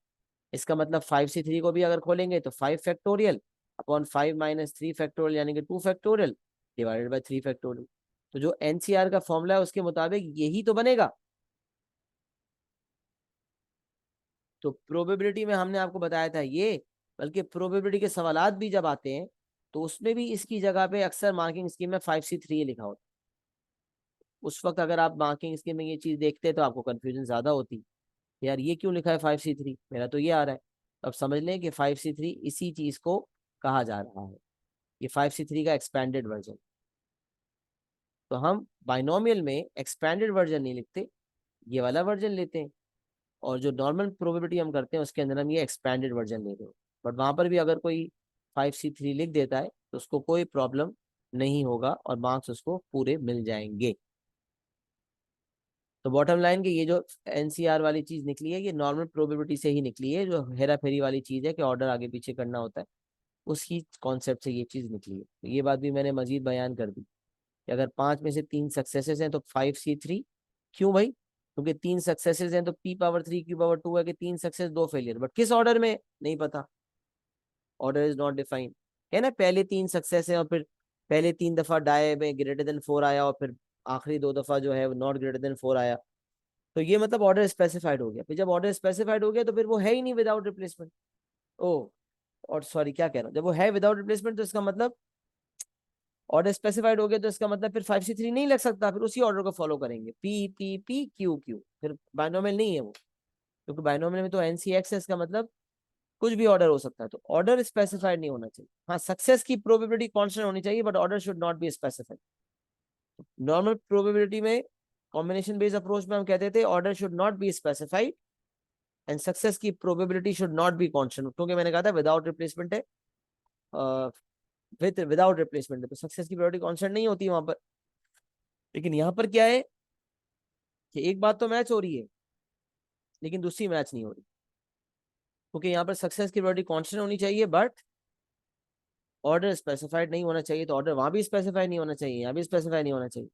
[SPEAKER 1] इसका मतलब 5C3 को भी अगर खोलेंगे तो 5 फैक्टोरियल अपॉन 5 माइनस 3 फैक्टोरियल यानी कि 2 फैक्टोरियल डिवाइडेड बाई 3 फैक्टोरियल। तो जो एनसीआर का फॉर्मूला है उसके मुताबिक यही तो बनेगा। तो प्रोबेबिलिटी में हमने आपको बताया था ये, बल्कि प्रोबेबिलिटी के सवालात भी जब आते हैं तो उसमें भी इसकी जगह पे अक्सर मार्किंग स्कीम में 5C3 लिखा होता है। उस वक्त अगर आप मार्किंग स्कीम में ये चीज देखते तो आपको कंफ्यूजन ज्यादा होती, यार ये क्यों लिखा है 5C3, मेरा तो ये आ रहा है। अब समझ लें कि 5C3 इसी चीज को कहा जा रहा है, ये 5C3 का एक्सपैंडेड वर्जन। तो हम बाइनोमियल में एक्सपैंडेड वर्जन नहीं लिखते, ये वाला वर्जन लेते हैं, और जो नॉर्मल प्रोबेबिलिटी हम करते हैं उसके अंदर हम ये एक्सपैंडेड वर्जन लेते हैं। बट वहां पर भी अगर कोई 5C3 लिख देता है तो उसको कोई प्रॉब्लम नहीं होगा और मार्क्स उसको पूरे मिल जाएंगे। तो बॉटम लाइन की ये जो एनसीआर वाली चीज निकली है ये नॉर्मल प्रोबेबिलिटी से ही निकली है, जो हेरा फेरी वाली चीज है कि ऑर्डर आगे पीछे करना होता है, उसकी कॉन्सेप्ट से ये चीज निकली है। तो ये बात भी मैंने मजीद बयान कर दी कि अगर 5 में से 3 सक्सेसेस हैं तो 5C3। क्यों भाई, क्योंकि 3 सक्सेसेस हैं तो P⁻3 Q⁻2 है कि 3 सक्सेस 2 फेलियर, बट किस ऑर्डर में नहीं पता, ऑर्डर इज नॉट डिफाइंड। है ना, पहले 3 सक्सेस हैं और फिर पहले 3 दफा डाई में ग्रेटर देन 4 आया और फिर आखिरी 2 दफा जो है नॉट ग्रेटर देन 4 आया, तो ये मतलब ऑर्डर स्पेसिफाइड हो गया। फिर जब ऑर्डर स्पेसिफाइड हो गया तो फिर वो है ही नहीं विदाउट रिप्लेसमेंट। ओ, और सॉरी क्या कह रहा हूँ, जब वो है विदाउट रिप्लेसमेंट तो इसका मतलब ऑर्डर स्पेसिफाइड हो गया, तो इसका मतलब फिर 5C3 नहीं लग सकता, फिर उसी ऑर्डर को फॉलो करेंगे, P p p q Q, फिर बाइनोमियल नहीं है वो, क्योंकि बाइनोमियल में तो एनसीएक्स है, इसका मतलब कुछ भी ऑर्डर हो सकता है, तो ऑर्डर स्पेसिफाइड नहीं होना चाहिए। हाँ, सक्सेस की प्रोबेबिलिटी कांस्टेंट होनी चाहिए but order should not be specified. Normal probability में कॉम्बिनेशन बेस्ड अप्रोच में हम कहते थे order should not be specified and success की probability should not be constant, क्योंकि मैंने कहा था विदाउट रिप्लेसमेंट है, विदाउट रिप्लेसमेंट है, तो सक्सेस की प्रोबेबिलिटी कांस्टेंट नहीं होती वहां पर। लेकिन यहाँ पर क्या है कि एक बात तो मैच हो रही है लेकिन दूसरी मैच नहीं हो रही, क्योंकि यहाँ पर सक्सेस की प्रोबेबिलिटी कांस्टेंट होनी चाहिए बट ऑर्डर स्पेसिफाइड नहीं होना चाहिए, तो ऑर्डर वहां भी स्पेसिफाई नहीं होना चाहिए, यहाँ भी स्पेसिफाई नहीं होना चाहिए।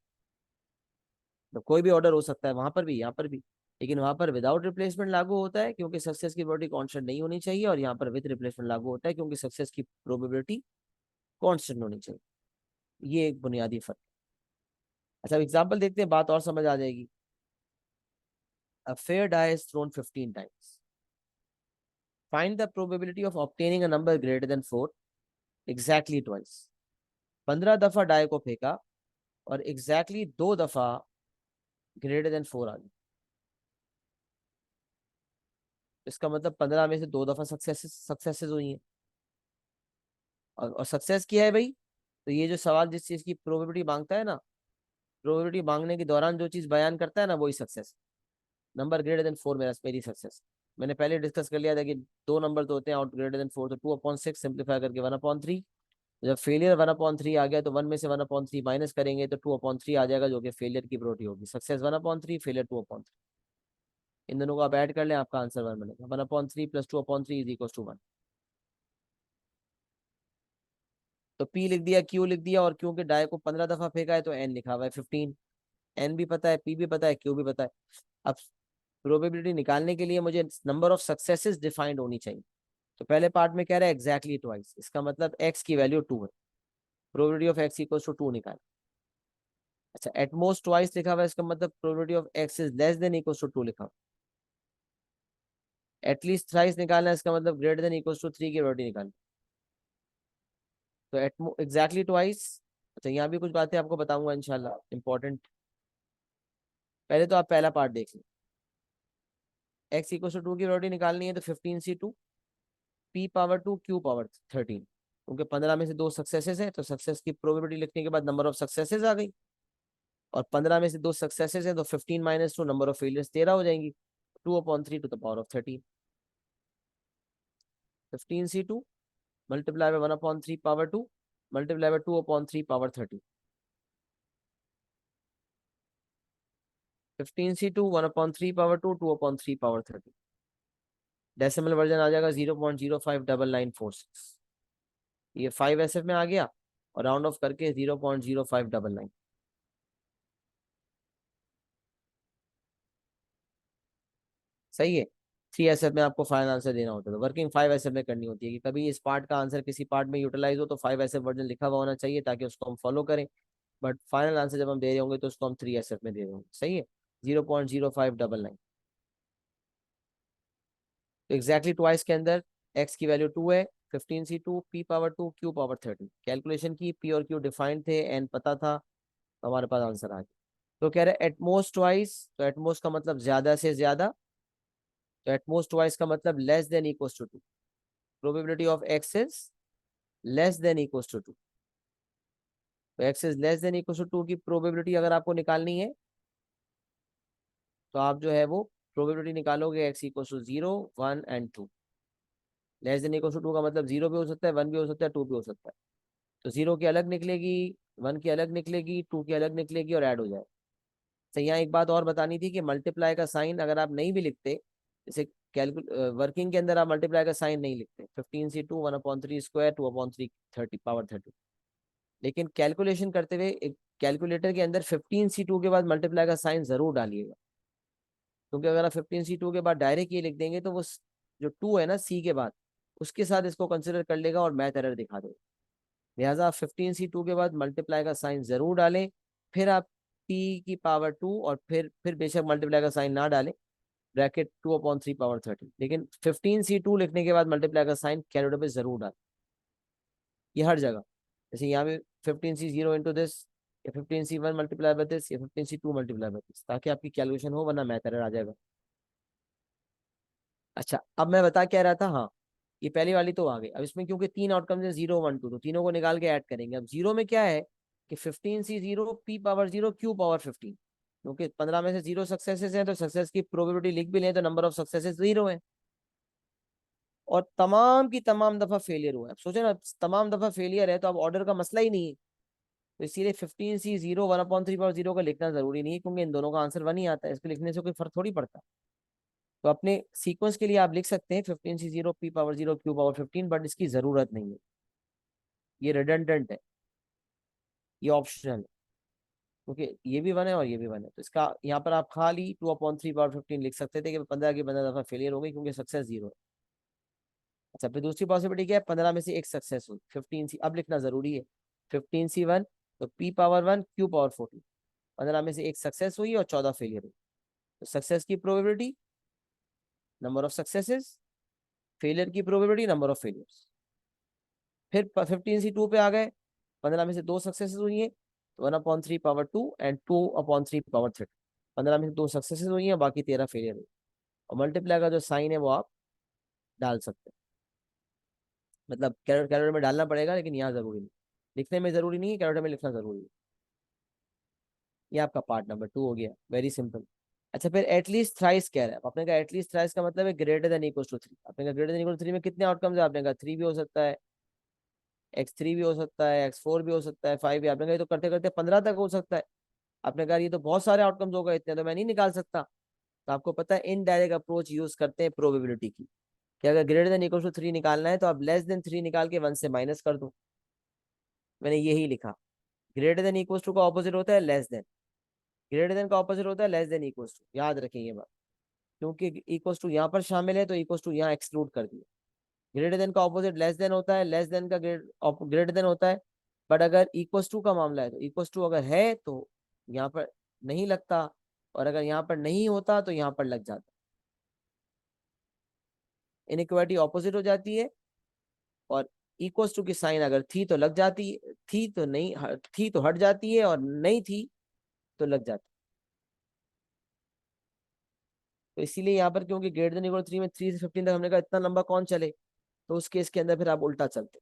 [SPEAKER 1] तो कोई भी ऑर्डर हो सकता है वहां पर भी यहाँ पर भी, लेकिन वहां पर विदाउट रिप्लेसमेंट लागू होता है क्योंकि सक्सेस की प्रोबेबिलिटी कांस्टेंट नहीं होनी चाहिए, और यहाँ पर विद रिप्लेसमेंट लागू होता है क्योंकि सक्सेस की प्रोबेबिलिटी कांस्टेंट होनी चाहिए। ये एक बुनियादी फर्क। अच्छा, एग्जाम्पल देखते हैं, बात और समझ आ जाएगी। A fair die is thrown 15 times. Find the probability of obtaining a number greater than 4 exactly twice. 15 दफा डाई को फेंका और एग्जैक्टली 2 दफा ग्रेटर देन 4 आ गई, इसका मतलब 15 में से 2 दफा सक्सेसेस हुई हैं। और सक्सेस किया है भाई, तो ये जो सवाल जिस चीज की प्रोबेबिलिटी मांगता है ना, प्रोबेबिलिटी मांगने के दौरान जो चीज बयान करता है ना वही सक्सेस। नंबर ग्रेटर देन 4 मेरी सक्सेस। मैंने पहले डिस्कस कर लिया था कि 2 नंबर तो होते हैं आउट ग्रेटर देन 4, तो 2/6 सिंप्लीफाई करके 1/3। जब फेलियर 1/3 आ गया तो 1 में से 1/3 माइनस करेंगे तो 2/3 आ जाएगा, जो कि फेलियर की प्रोबेबिलिटी होगी। सक्सेस 1/3, फेलियर 2/3, इन दोनों को आप ऐड कर लें, आपका आंसर 1 बनेगा। 1/3 प्लस 2/3 इज इक्वल टू 1। तो पी लिख दिया, क्यू लिख दिया, और क्यू के डाई को 15 दफा फेंका है तो एन लिखा हुआ है 15। एन भी पता है, पी भी पता है, क्यू भी पता है। अब प्रोबेबिलिटी निकालने के लिए मुझे नंबर ऑफ सक्सेसेस डिफाइंड होनी चाहिए। तो पहले पार्ट में कह रहा है एग्जैक्टली ट्वाइस, इसका मतलब एक्स की वैल्यू 2 है, probability of X equal to 2 निकाल। अच्छा, एटमोस्ट ट्वाइस लिखा हुआ है, इसका मतलब probability of x is less than equal to 2 लिखा हुआ। एटलीस्ट थ्राइस निकालना है, इसका मतलब ग्रेटर देन इक्वल टू 3 की प्रोबेबिलिटी निकालनी। तो एग्जैक्टली ट्वाइस। अच्छा, यहाँ भी कुछ बातें आपको बताऊंगा इंशाल्लाह इंपॉर्टेंट। पहले तो आप पहला पार्ट देख लें, एक्स इक्वल टू 2 की प्रोबेबिलिटी निकालनी है तो 15C2 P⁻2 Q⁻13, क्योंकि 15 में से 2 सक्सेसेस है तो सक्सेस की प्रोबेबिलिटी लिखने के बाद नंबर ऑफ सक्सेसेस आ गई, और 15 में से 2 सक्सेसेस है तो 15 - 2 नंबर ऑफ फेलियर्स 13 हो जाएंगी। 2/3 to the power of 13. 15c2 multiply by 1/3 power 2 multiply by 2/3 power 13. 15c2 1/3 power 2 2/3 power 13. Decimal version आ जाएगा 0.059946। ये 5SF में आ गया और राउंड ऑफ करके 0.0599। सही है। 3SF में आपको फाइनल आंसर देना होता है, तो वर्किंग 5SF में करनी होती है कि कभी इस पार्ट का आंसर किसी पार्ट में यूटिलाइज हो तो 5SF वर्जन लिखा हुआ होना चाहिए ताकि उसको हम फॉलो करें। बट फाइनल आंसर जब हम दे रहे होंगे तो उसको हम 3SF में दे रहे होंगे। सही है। 0.0599। तो एग्जैक्टली ट्वाइस के अंदर एक्स की वैल्यू 2 है। 15c2 p/2 q/13 कैलकुलेशन की, p और q डिफाइंड थे, n पता था, तो हमारे पास आंसर आ गया। तो कह रहे एटमोस्ट ट्वाइस, तो एटमोस्ट का मतलब ज्यादा से ज्यादा, तो एटमोस्ट ट्वाइस का मतलब less than equals to 2। Probability of x is less than equals to 2। तो X is less than equals to 2 की प्रोबेबिलिटी अगर आपको निकालनी है तो आप जो है वो प्रोबेबिलिटी निकालोगे X equals to 0 1 and 2। Less than equals to 2 का मतलब 0 भी हो सकता है, 1 भी हो सकता है, 2 भी हो सकता है। तो 0 की अलग निकलेगी, 1 की अलग निकलेगी, 2 की अलग निकलेगी और ऐड हो जाए। तो यहाँ एक बात और बतानी थी कि मल्टीप्लाई का साइन अगर आप नहीं भी लिखते, जैसे वर्किंग के अंदर आप मल्टीप्लाई का साइन नहीं लिखते, 15c2 1/3 स्क्वायर 2/3 लेकिन कैलकुलेशन करते हुए एक कैलकुलेटर के अंदर 15c2 के बाद मल्टीप्लाई का साइन जरूर डालिएगा। क्योंकि अगर आप 15c2 के बाद डायरेक्ट ये लिख देंगे तो वो जो 2 है ना सी के बाद, उसके साथ इसको कंसिडर कर लेगा और मैथ एरर दिखा देगा। लिहाजा आप 15c2 के बाद मल्टीप्लाई का साइन जरूर डालें, फिर आप p/2 और फिर बेशक मल्टीप्लाई का साइन ना डालें, ब्रैकेट 2/3 power 13, लेकिन 15c2 लिखने के बाद मल्टीप्लाई का साइन कैलकुलेटर पे जरूर डालें। ये हर जगह, जैसे यहाँ पे 15c0 इंटू दिस, या 15c1 मल्टीप्लाई बाय दिस, या 15c2 मल्टीप्लाई बाय दिस, ताकि आपकी कैलकुलेशन हो, वरना मैथ एरर आ जाएगा। अच्छा, अब मैं बता क्या रहा था, हाँ, ये पहली वाली तो आ गई। अब इसमें क्योंकि तीन आउटकम्स है 0 1 2, तो तीनों को निकाल के ऐड करेंगे। अब जीरो में क्या है कि 15c0 p/0 q/15, क्योंकि 15 में से 0 सक्सेसेस हैं तो सक्सेस की प्रोबेबिलिटी लिख भी लें तो नंबर ऑफ सक्सेसेस 0 है, और तमाम की तमाम दफा फेलियर हुआ है। अब सोचे ना, तमाम दफा फेलियर है तो अब ऑर्डर का मसला ही नहीं है। तो इसीलिए 15c0 1/3/0 का लिखना जरूरी नहीं है, क्योंकि इन दोनों का आंसर 1 ही आता है, इसको लिखने से कोई फर्क थोड़ी पड़ता। तो अपने सीक्वेंस के लिए आप लिख सकते हैं 15c0 p/0 q/15, बट इसकी जरूरत नहीं है, ये रिडंडेंट है, ये ऑप्शनल है, क्योंकि ये भी 1 है और ये भी 1 है। तो इसका यहाँ पर आप खाली 2/3/15 लिख सकते थे कि 15 की 15 दफा फेलियर हो गई, क्योंकि सक्सेस 0 है। अच्छा, फिर दूसरी पॉसिबिलिटी क्या है, 15 में से एक सक्सेस हुई, 15c अब लिखना जरूरी है, 15c1 तो p/1 q/14, 15 में से एक सक्सेस हुई और 14 फेलियर हुई। तो सक्सेस की probability number of successes, failure की प्रोबेबिलिटी नंबर ऑफ फेलियर्स। फिर 15c2 पे आ गए, 15 में से दो सक्सेसेस हुई है तो 1/3/2 एंड 2/3/13। 15 में से दो सक्सेसेस हुई है, बाकी 13 फेलियर हुई। और मल्टीप्लाई का जो साइन है वो आप डाल सकते हैं, मतलब कैलकुलेटर में डालना पड़ेगा, लेकिन यहाँ जरूरी नहीं, लिखने में जरूरी नहीं है, कैलकुलेटर में लिखना जरूरी है। ये आपका पार्ट नंबर 2 हो गया, वेरी सिंपल। अच्छा, फिर एटलीस्ट थ्राइस कह रहा है। आपने कहा एटलीस्ट थ्राइस का मतलब है ग्रेटर देन इक्वल टू 3। आपने कहा ग्रेटर देन इक्वल टू 3 में कितने आउटकम्स है, आपने कहा 3 भी हो सकता है, x3 भी हो सकता है, x4 भी हो सकता है, 5 भी। आपने कहा ये तो करते करते 15 तक हो सकता है। आपने कहा ये तो बहुत सारे आउटकम्स होगा, इतने तो मैं नहीं निकाल सकता। तो आपको पता है इनडायरेक्ट अप्रोच यूज करते हैं प्रोबेबिलिटी की, कि अगर ग्रेटर देन इक्वल टू 3 निकालना है तो आप लेस देन 3 निकाल के 1 से माइनस कर दो। मैंने यही लिखा, ग्रेटर देन इक्वल टू का ऑपोजिट होता है लेस देन, ग्रेटर देन का ऑपोजिट होता है लेस देन इक्वल टू, याद रखें ये बात, क्योंकि इक्वल टू यहाँ पर शामिल है तो इक्वल टू यहाँ एक्सक्लूड कर दिया। ग्रेटर देन का ऑपोजिट लेस देन होता है, लेस देन का ग्रेटर देन होता है। बट अगर इक्वल टू का मामला है तो इक्वल टू अगर है तो यहाँ पर नहीं लगता, और अगर यहाँ पर नहीं होता तो यहाँ पर लग जाता। इनइक्वालिटी ऑपोजिट हो जाती है, और इक्वल टू की साइन अगर थी तो लग जाती, थी तो नहीं, थी तो हट जाती है, और नहीं थी तो लग जाती। तो इसीलिए यहाँ पर क्योंकि ग्रेटर देन इक्वल 3 में 3 से 15 तक हमने कहा इतना लंबा कौन चले, तो उस केस के अंदर फिर आप उल्टा चलते।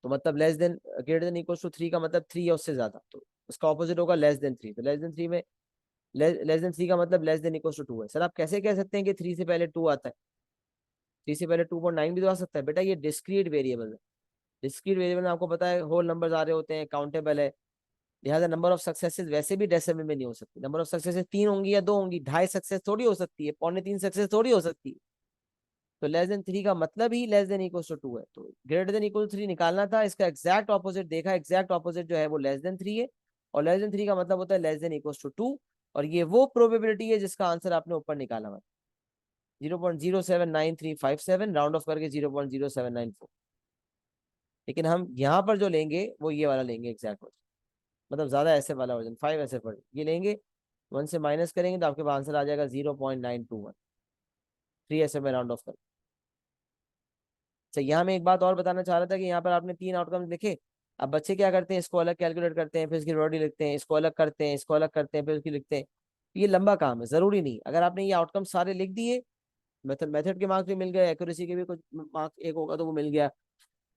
[SPEAKER 1] तो मतलब less than greater than equal to 3 का मतलब 3 या उससे ज्यादा, तो उसका ऑपोजिट होगा लेस देन 3। तो लेस देन 3 में लेस देन 3 का मतलब लेस देन इक्वल टू 2 है। सर आप कैसे कह सकते हैं कि 3 से पहले 2 आता है? 3 से पहले 2.9 भी तो आ सकता है बेटा, ये डिस्क्रीट वेरिएबल है। डिस्क्रीट वेरिएबल में आपको पता है होल नंबर्स आ रहे होते हैं, काउंटेबल है, लिहाजा नंबर ऑफ सक्सेसेस वैसे भी डेसिमल में नहीं हो सकती। नंबर ऑफ सक्सेसेस 3 होंगी या 2 होंगी, 2.5 सक्सेस थोड़ी हो सकती है, 2.25 सक्सेस थोड़ी हो सकती है। तो लेस देन 3 का मतलब ही लेस देन इक्वल टू 2 है, तो ग्रेटर देन इक्वल 3 निकालना था। इसका एग्जैक्ट ऑपोजिट देखा, एग्जैक्ट ऑपोजिट जो है वो लेस देन 3 है, और लेस देन 3 का मतलब होता है लेस देन इक्वल टू 2। और ये वो प्रोबेबिलिटी है जिसका आंसर आपने ऊपर निकाला हुआ, 0.079357, राउंड ऑफ करके 0.0794। लेकिन हम यहाँ पर जो लेंगे वो ये वाला लेंगे एग्जैक्ट, मतलब ज्यादा ऐसे वाला वर्जन 5 ऐसे पर ये लेंगे, 1 से माइनस करेंगे तो आपके पास आंसर आ जाएगा 0.921, 3 ऐसे में राउंड ऑफ कर। अच्छा, यहाँ मैं एक बात और बताना चाह रहा था कि यहाँ पर आपने 3 आउटकम्स लिखे। अब बच्चे क्या करते हैं, इसको अलग कैलकुलेट करते हैं, फिर इसकी प्रोबेबिलिटी लिखते हैं, इसको अलग करते हैं, इसको अलग करते हैं, फिर उसकी लिखते हैं। ये लंबा काम है, जरूरी नहीं। अगर आपने ये आउटकम सारे लिख दिए, मेथड के मार्क्स भी मिल गए, एक्यूरेसी के भी कुछ मार्क्स एक होगा तो वो मिल गया,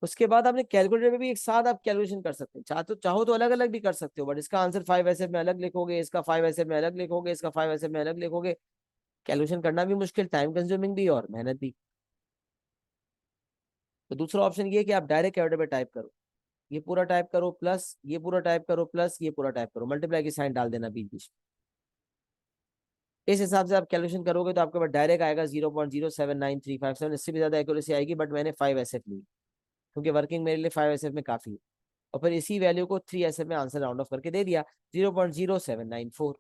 [SPEAKER 1] उसके बाद आपने कैलकुलेटर में भी एक साथ आप कैलकुलेशन कर सकते हैं। चाहो तो अलग अलग भी कर सकते हो, बट इसका आंसर 5 ऐसे में अलग लिखोगे, इसका 5 ऐसे में अलग लिखोगे, इसका 5 ऐसे में अलग लिखोगे। कैलकुलेशन करना भी मुश्किल, टाइम कंज्यूमिंग भी और मेहनत भी। तो दूसरा ऑप्शन ये है कि आप डायरेक्ट कैलकुलेटर पे टाइप करो, ये पूरा टाइप करो प्लस ये पूरा टाइप करो प्लस ये पूरा टाइप करो, मल्टीप्लाई की साइन डाल देना बीच बीच। इस हिसाब से आप कैलकुलेशन करोगे तो आपके पास डायरेक्ट आएगा 0.079357। इससे भी ज्यादा एक्यूरेसी आएगी, बट मैंने 5 एस एफ ली क्योंकि वर्किंग मेरे लिए 5 एस एफ में काफी है। और फिर इसी वैल्यू को 3 एस एफ में आंसर राउंड ऑफ करके दे दिया, 0.0794।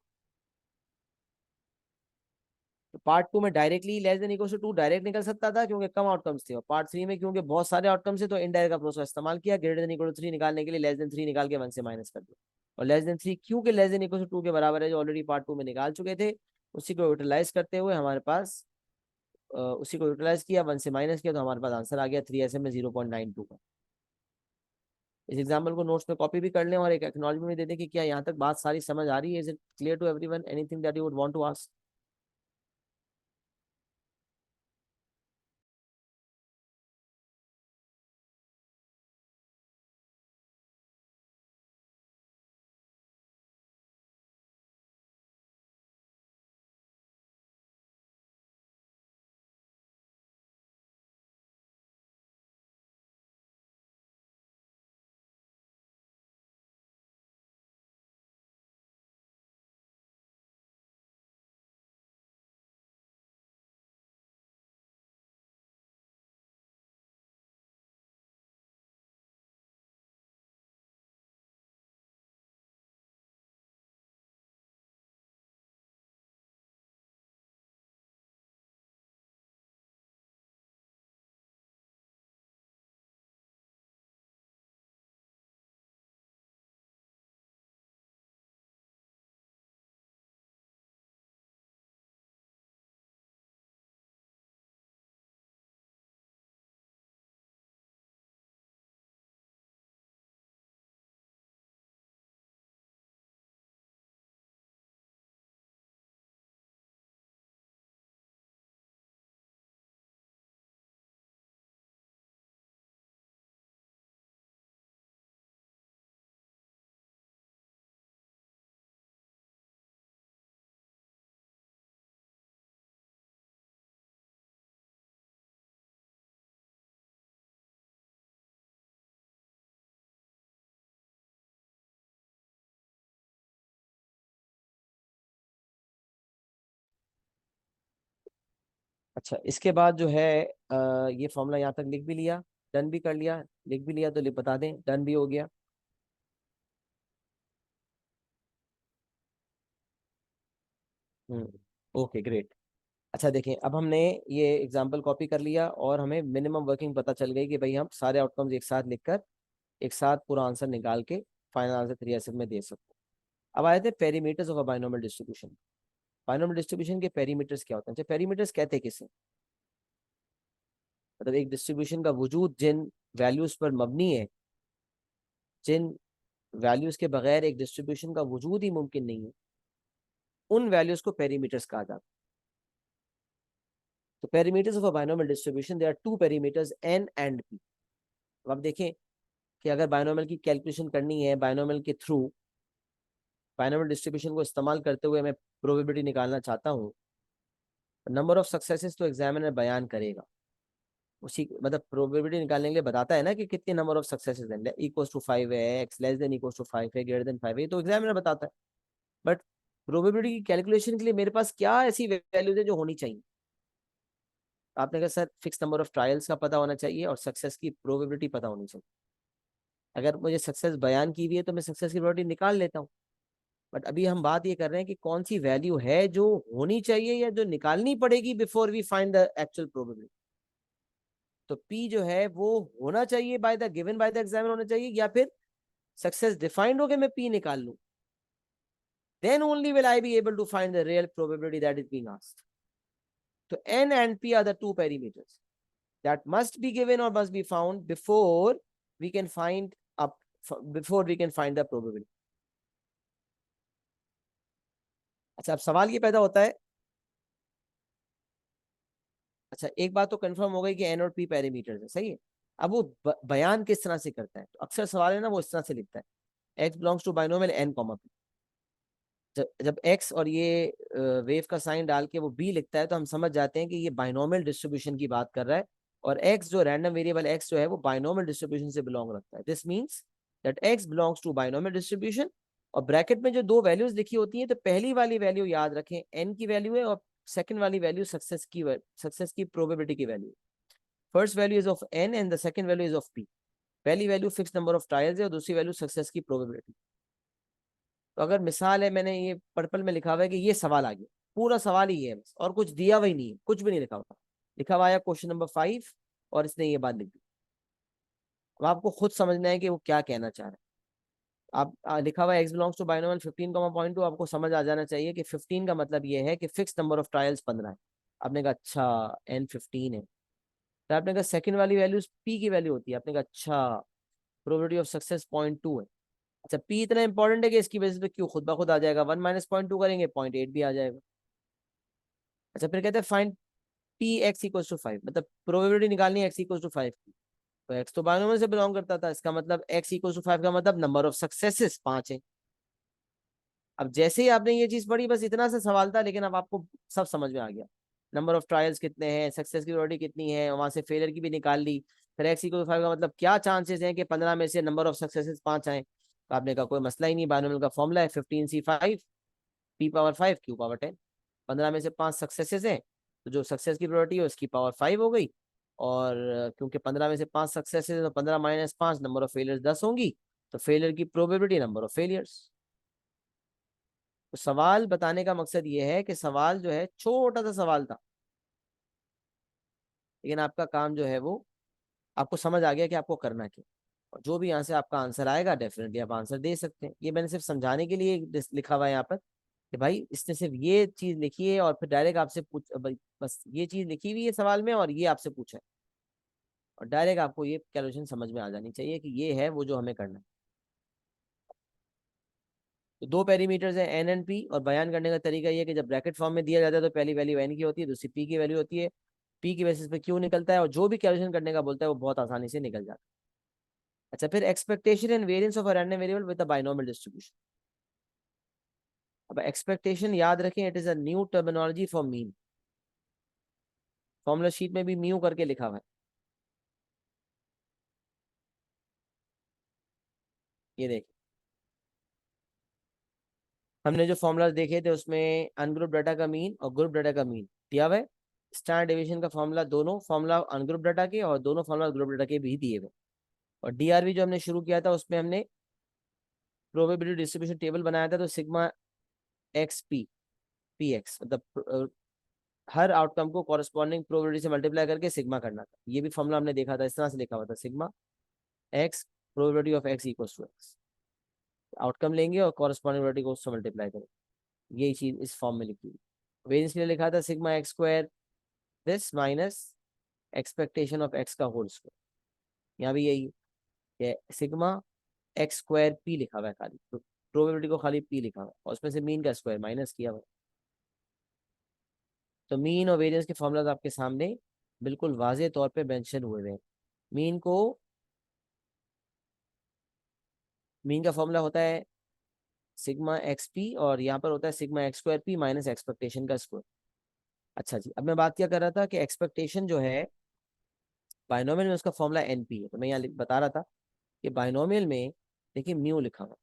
[SPEAKER 1] तो पार्ट 2 में directly less than equal to 2 direct निकल सकता था क्योंकि कम आउटकम्स थे, और पार्ट 3 में क्योंकि बहुत सारे आउटकम्स थे तो इनडायरेक्ट का प्रोसेस इस्तेमाल किया, ग्रेटर देन इक्वल टू 3 निकालने के लिए लेस देन 3 निकाल के 1 से माइनस कर दिया। और लेस देन 3 क्योंकि लेस देन इक्वल टू 2 के बराबर है, जो ऑलरेडी पार्ट 2 में निकाल चुके थे, उसी को यूटिलाइज करते हुए हमारे पास उसी को यूटिलाइज किया, 1 से माइनस किया, तो हमारे पास आंसर आ गया 3 एस एम में 0.92 का। इस एग्जाम्पल को नोट्स में कॉपी भी कर लें और एक एक्नॉलेजमेंट भी दे दें कि क्या यहाँ तक बात सारी समझ आ रही है। Is it clear to everyone? Anything that you would want to ask? अच्छा, इसके बाद जो है ये फॉर्मूला यहाँ तक लिख भी लिया, डन भी कर लिया, लिख भी लिया तो बता दें डन भी हो गया। Okay great. अच्छा देखें, अब हमने ये एग्जांपल कॉपी कर लिया और हमें मिनिमम वर्किंग पता चल गई कि भाई हम सारे आउटकम्स एक साथ लिखकर एक साथ पूरा आंसर निकाल के फाइनल आंसर 3 में दे सकते हैं। अब आए थे perimeters of a binomial distribution. Binomial distribution के पेरीमीटर्स क्या होते हैं? अच्छा, पेरीमीटर्स कहते हैं किसे? मतलब एक डिस्ट्रीब्यूशन का वजूद जिन वैल्यूज पर मबनी है, जिन वैल्यूज के बगैर एक डिस्ट्रीब्यूशन का वजूद ही मुमकिन नहीं है, उन वैल्यूज को पेरीमीटर्स कहा जाता है। तो perimeters of a binomial distribution, there are two perimeters N and P. अब आप देखें कि अगर बाइनोमियल की कैलकुलेशन करनी है बाइनोमियल के थ्रू, बायनोमियल डिस्ट्रीब्यूशन को इस्तेमाल करते हुए मैं प्रोबेबिलिटी निकालना चाहता हूँ, नंबर ऑफ सक्सेसेस तो एग्जामिनर बयान करेगा, उसी मतलब प्रोबेबिलिटी निकालने के लिए बताता है ना कि कितने नंबर ऑफ सक्सेसेस हैं, इक्वल्स टू 5 है, X less than equals to 5 है, ग्रेटर देन 5 है, तो एग्जामिनर बताता है। बट प्रोबेबिलिटी की कैलकुलेशन के लिए मेरे पास क्या ऐसी वैल्यूज है जो होनी चाहिए? आपने कहा sir fix number of trials का पता होना चाहिए और सक्सेस की प्रोबेबिलिटी पता होनी चाहिए। अगर मुझे सक्सेस बयान की हुई है तो मैं सक्सेस की प्रोबेबिलिटी निकाल लेता हूँ। बट अभी हम बात ये कर रहे हैं कि कौन सी वैल्यू है जो होनी चाहिए या जो निकालनी पड़ेगी before we find the actual probability. तो P जो है वो होना चाहिए by the given by the examiner होना चाहिए, या फिर सक्सेस डिफाइंड हो के मैं P निकाल लूं, then only will I be able to find the real probability that is being asked. So N and P are the two parameters that must be given or must be found before we can find up before we can find the probability. अच्छा, अब सवाल ये पैदा होता है, अच्छा एक बात तो कंफर्म हो गई कि एन और पी पैरामीटर्स है, सही है। अब वो बयान किस तरह से करता है, तो अक्सर सवाल है ना वो इस तरह से लिखता है, X belongs to binomial N comma P. जब एक्स और ये वेव का साइन डाल के वो बी लिखता है तो हम समझ जाते हैं कि ये बाइनोमियल डिस्ट्रीब्यूशन की बात कर रहा है, और एक्स जो रैंडम वेरिएबल एक्स जो है वो बाइनोमियल डिस्ट्रीब्यूशन से बिलोंग रखता है। This means that X belongs to binomial distribution. और ब्रैकेट में जो दो वैल्यूज लिखी होती हैं, तो पहली वाली वैल्यू याद रखें एन की वैल्यू है, और सेकंड वाली वैल्यू सक्सेस की प्रोबेबिलिटी की value. First value is of n and the second value is of p. पहली वैल्यू फिक्स नंबर ऑफ ट्रायल्स है और दूसरी वैल्यू सक्सेस की प्रोबेबिलिटी। तो अगर मिसाल है, मैंने ये पर्पल में लिखा हुआ है कि ये सवाल आ गया, पूरा सवाल ही है बस, और कुछ दिया हुआ ही नहीं है, कुछ भी नहीं लिखा हुआ, लिखा हुआ है क्वेश्चन नंबर 5 और इसने ये बात लिख दी। अब आपको खुद समझना है कि वो क्या कहना चाह रहा है। आप लिखा हुआ है एक्स बिलोंग्स टू बाइनोमियल 15,2, आपको समझ आ जाना चाहिए कि 15 का मतलब ये है कि फिक्स नंबर ऑफ ट्रायल्स 15 है। आपने कहा अच्छा एन 15 है, तो आपने कहा सेकंड वाली वैल्यू पी की वैल्यू होती है, आपने कहा अच्छा प्रोबेबिलिटी ऑफ सक्सेस 0.2 है। अच्छा पी इतना इंपॉर्टेंट है कि इसकी बेसिस पे क्यों खुद ब खुद आ जाएगा, 1 माइनस 0.2 करेंगे 0.8 भी आ जाएगा। अच्छा फिर कहते हैं find P X equals to 5, मतलब प्रोबेबिलिटी निकालनी है एक्स इक्वल्स टू 5 की। तो एक्स तो बाइनोमियल से बिलोंग करता था, इसका मतलब एक्स इक्वल्स टू 5 का मतलब नंबर ऑफ सक्सेसेस 5 है। अब जैसे ही आपने ये चीज पढ़ी, बस इतना सा सवाल था, लेकिन अब आपको सब समझ में आ गया। नंबर ऑफ ट्रायल्स कितने हैं, सक्सेस की प्रोबेबिलिटी कितनी है, वहां से फेलियर की भी निकाल ली। फिर एक्स इक्वल टू 5 का मतलब क्या चांसेस हैं कि 15 में से नंबर ऑफ सक्सेसेस 5 आए। तो आपने कहा कोई मसला ही नहीं, बाइनोमियल का फॉर्मूला है 15C5 P⁻5 Q⁻10। 15 में से 5 सक्सेसेस हैं, तो जो सक्सेस की प्रोबेबिलिटी है उसकी पावर 5 हो गई। और क्योंकि 15 में से 5 सक्सेसेस है तो 15 माइनस 5 नंबर ऑफ फेलियर्स 10 होंगी, तो फेलियर की प्रोबेबिलिटी नंबर ऑफ फेलियर्स। तो सवाल बताने का मकसद ये है कि सवाल जो है छोटा सा सवाल था, लेकिन आपका काम जो है वो आपको समझ आ गया कि आपको करना क्या। और जो भी यहाँ से आपका आंसर आएगा डेफिनेटली आप आंसर दे सकते हैं। ये मैंने सिर्फ समझाने के लिए लिखा हुआ है यहाँ पर कि भाई इसने सिर्फ ये चीज लिखी है और फिर डायरेक्ट आपसे पूछ बस ये चीज लिखी हुई है सवाल में और ये आपसे पूछा है, और डायरेक्ट आपको ये कैलकुलेशन समझ में आ जानी चाहिए कि ये है वो जो हमें करना है। तो दो पैरामीटर्स हैं एन एंड पी, और बयान करने का तरीका ये है कि जब ब्रैकेट फॉर्म में दिया जाता है तो पहली वैल्यू एन की होती है, दूसरी पी की वैल्यू होती है। पी की बेसिस पे क्यों निकलता है, और जो भी कैलकुलेशन करने का बोलता है वो बहुत आसानी से निकल जाता है। अच्छा फिर expectation and variance of a random variable with a binomial distribution. अब एक्सपेक्टेशन याद रखें, it is a new terminology for mean. Formula sheet में भी म्यू करके लिखा हुआ है, ये देख। हमने जो फॉर्मूला देखे थे उसमें अनग्रुप डाटा का मीन और ग्रुप डाटा का मीन दिया हुआ है। स्टैंडर्ड डेविएशन का फॉर्मूला, दोनों फॉर्मूला अनग्रुप डाटा के और दोनों फॉर्मूला ग्रुप डाटा के भी दिए हुए। और डीआरवी जो हमने शुरू किया था उसमें हमने प्रोबेबिलिटी डिस्ट्रीब्यूशन टेबल बनाया था, तो sigma x P P x मतलब हर आउटकम को कॉरेस्पॉन्डिंग प्रोबेबिलिटी से मल्टीप्लाई करके सिग्मा करना था। ये भी फॉर्मूला हमने देखा था, इस तरह से लिखा हुआ था sigma X probability of X equals to X. Outcome लेंगे और कॉरेस्पॉन्डिंग प्रोबेबिलिटी को उससे मल्टीप्लाई करेंगे, यही चीज इस फॉर्म में लिखी हुई। वेरिएंस के लिए लिखा था sigma x square this minus expectation of x का होल स्क्वायर। यहाँ भी यही है, सिग्मा एक्स स्क्वायर पी लिखा हुआ है, खाली तो प्रोबेबिलिटी को खाली पी लिखा हुआ है, और उसमें से मीन का स्क्वायर माइनस किया हुआ है। तो मीन और वेरिएंस के फॉर्मूलाज आपके सामने बिल्कुल वाजे तौर पे मेंशन हुए हैं। मीन को, मीन का फॉर्मूला होता है सिग्मा एक्स पी, और यहाँ पर होता है sigma x square P minus expectation का स्क्वायर। अच्छा जी, अब मैं बात क्या कर रहा था कि एक्सपेक्टेशन जो है बाइनोमियल में उसका फॉर्मूला एन पी है। तो मैं यहाँ बता रहा था कि बाइनोमियल में देखिए म्यू लिखा हुआ,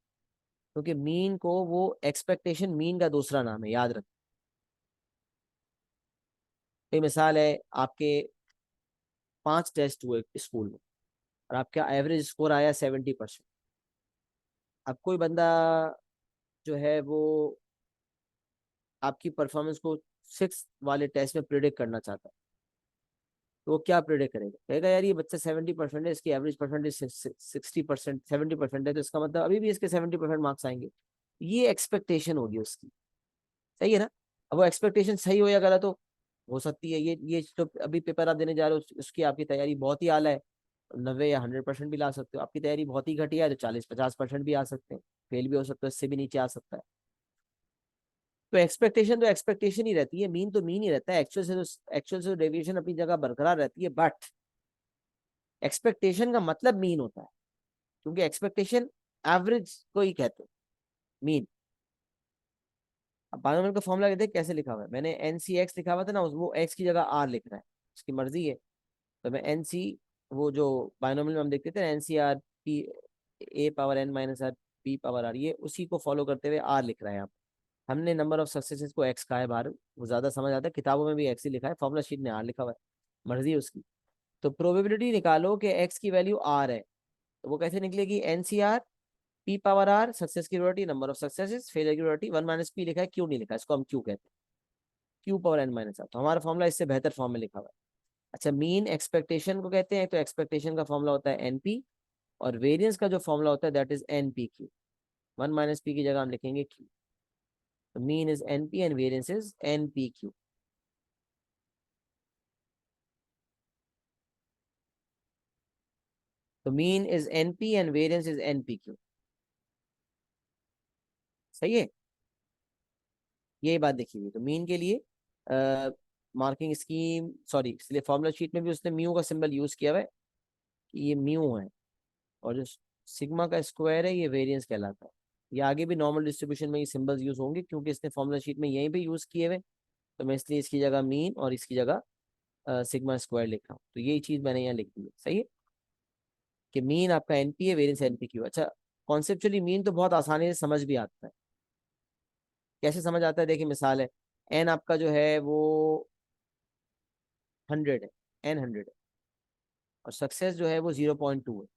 [SPEAKER 1] क्योंकि मीन को वो एक्सपेक्टेशन मीन का दूसरा नाम है, याद रख। कोई मिसाल है, आपके 5 टेस्ट हुए स्कूल में और आपका एवरेज स्कोर आया 70%। अब कोई बंदा जो है वो आपकी परफॉर्मेंस को 6 वाले टेस्ट में प्रिडिक्ट करना चाहता है, तो वो क्या प्रिडिक्ट करेगा? कहेगा यार ये बच्चा 70% है, इसकी एवरेज परसेंटेज 60%, 70% है, तो इसका मतलब अभी भी इसके 70% मार्क्स आएंगे। ये एक्सपेक्टेशन होगी उसकी, सही है ना? अब वो एक्सपेक्टेशन सही हो या गलत हो सकती है। ये तो अभी पेपर आप देने जा रहे हो, उसकी आपकी तैयारी बहुत ही आला है, 90 या 100% भी ला सकते हो। आपकी तैयारी बहुत ही घटिया है तो 40-50% भी आ सकते हैं, फेल भी हो सकता है, इससे भी नीचे आ सकता है। तो एक्सपेक्टेशन ही रहती है, मीन तो मीन ही रहता है। एक्चुअल से डेविएशन अपनी जगह बरकरार रहती है, बट एक्सपेक्टेशन का मतलब मीन होता है, क्योंकि एक्सपेक्टेशन एवरेज को ही कहते हैं मीन। अब बायोमेल का फॉर्मूला कहते हैं कैसे लिखा हुआ है, मैंने एन सी एक्स लिखा हुआ था ना, वो एक्स की जगह आर लिख रहा है, उसकी मर्जी है। तो मैं एन सी, वो जो बायोनोमियल में हम देखते थे N C R P A power N minus R P power R, ये उसी को फॉलो करते हुए आर लिख रहा है यहाँ पे। हमने नंबर ऑफ सक्सेसेस को एक्स कहा है बाहर, वो ज्यादा समझ आता है, किताबों में भी एक्स ही लिखा है, फॉर्मूला शीट में आर लिखा हुआ है, मर्जी है उसकी। तो प्रोबेबिलिटी निकालो कि एक्स की वैल्यू आर है, तो वो कैसे निकलेगी? N C R P power r, success की probability, number of successes, failure की प्रोबेबिलिटी, 1 माइनस पी लिखा है, क्यू नहीं लिखा है, इसको हम क्यू कहते हैं, Q power N minus R. तो हमारा फॉर्मूला इससे बेहतर फॉर्म में लिखा हुआ है। अच्छा, मीन एक्सपेक्टेशन को कहते हैं, तो एक्सपेक्टेशन का फॉर्मूला होता है एनपी, और वेरिएंस का जो फॉर्मूला होता है that is n P q. 1 minus p की जगह हम लिखेंगे क्यू। तो mean is n p and variance is n P q. तो mean is n p and variance is n P q, सही है? यही बात देखी हुई। तो मीन के लिए मार्किंग स्कीम, सॉरी, इसलिए फॉर्मूला शीट में भी उसने म्यू का सिंबल यूज किया हुआ है कि ये म्यू है, और जो सिग्मा का स्क्वायर है ये वेरिएंस कहलाता है। ये आगे भी नॉर्मल डिस्ट्रीब्यूशन में ये सिंबल्स यूज होंगे, क्योंकि इसने फॉर्मूला शीट में यहीं पे यूज किए हुए। तो मैं इसलिए इसकी जगह मीन और इसकी जगह सिग्मा स्क्वायर लिखा हूँ। तो यही चीज मैंने यहाँ लिख दी है, सही है? कि मीन आपका एनपी है, वेरिएंस एनपी क्यू। अच्छा, कॉन्सेप्चुअली मीन तो बहुत आसानी से समझ भी आता है। कैसे समझ आता है? देखिए मिसाल है, एन आपका जो है वो 100 है, एन 100 है, और सक्सेस जो है वो 0.2 है।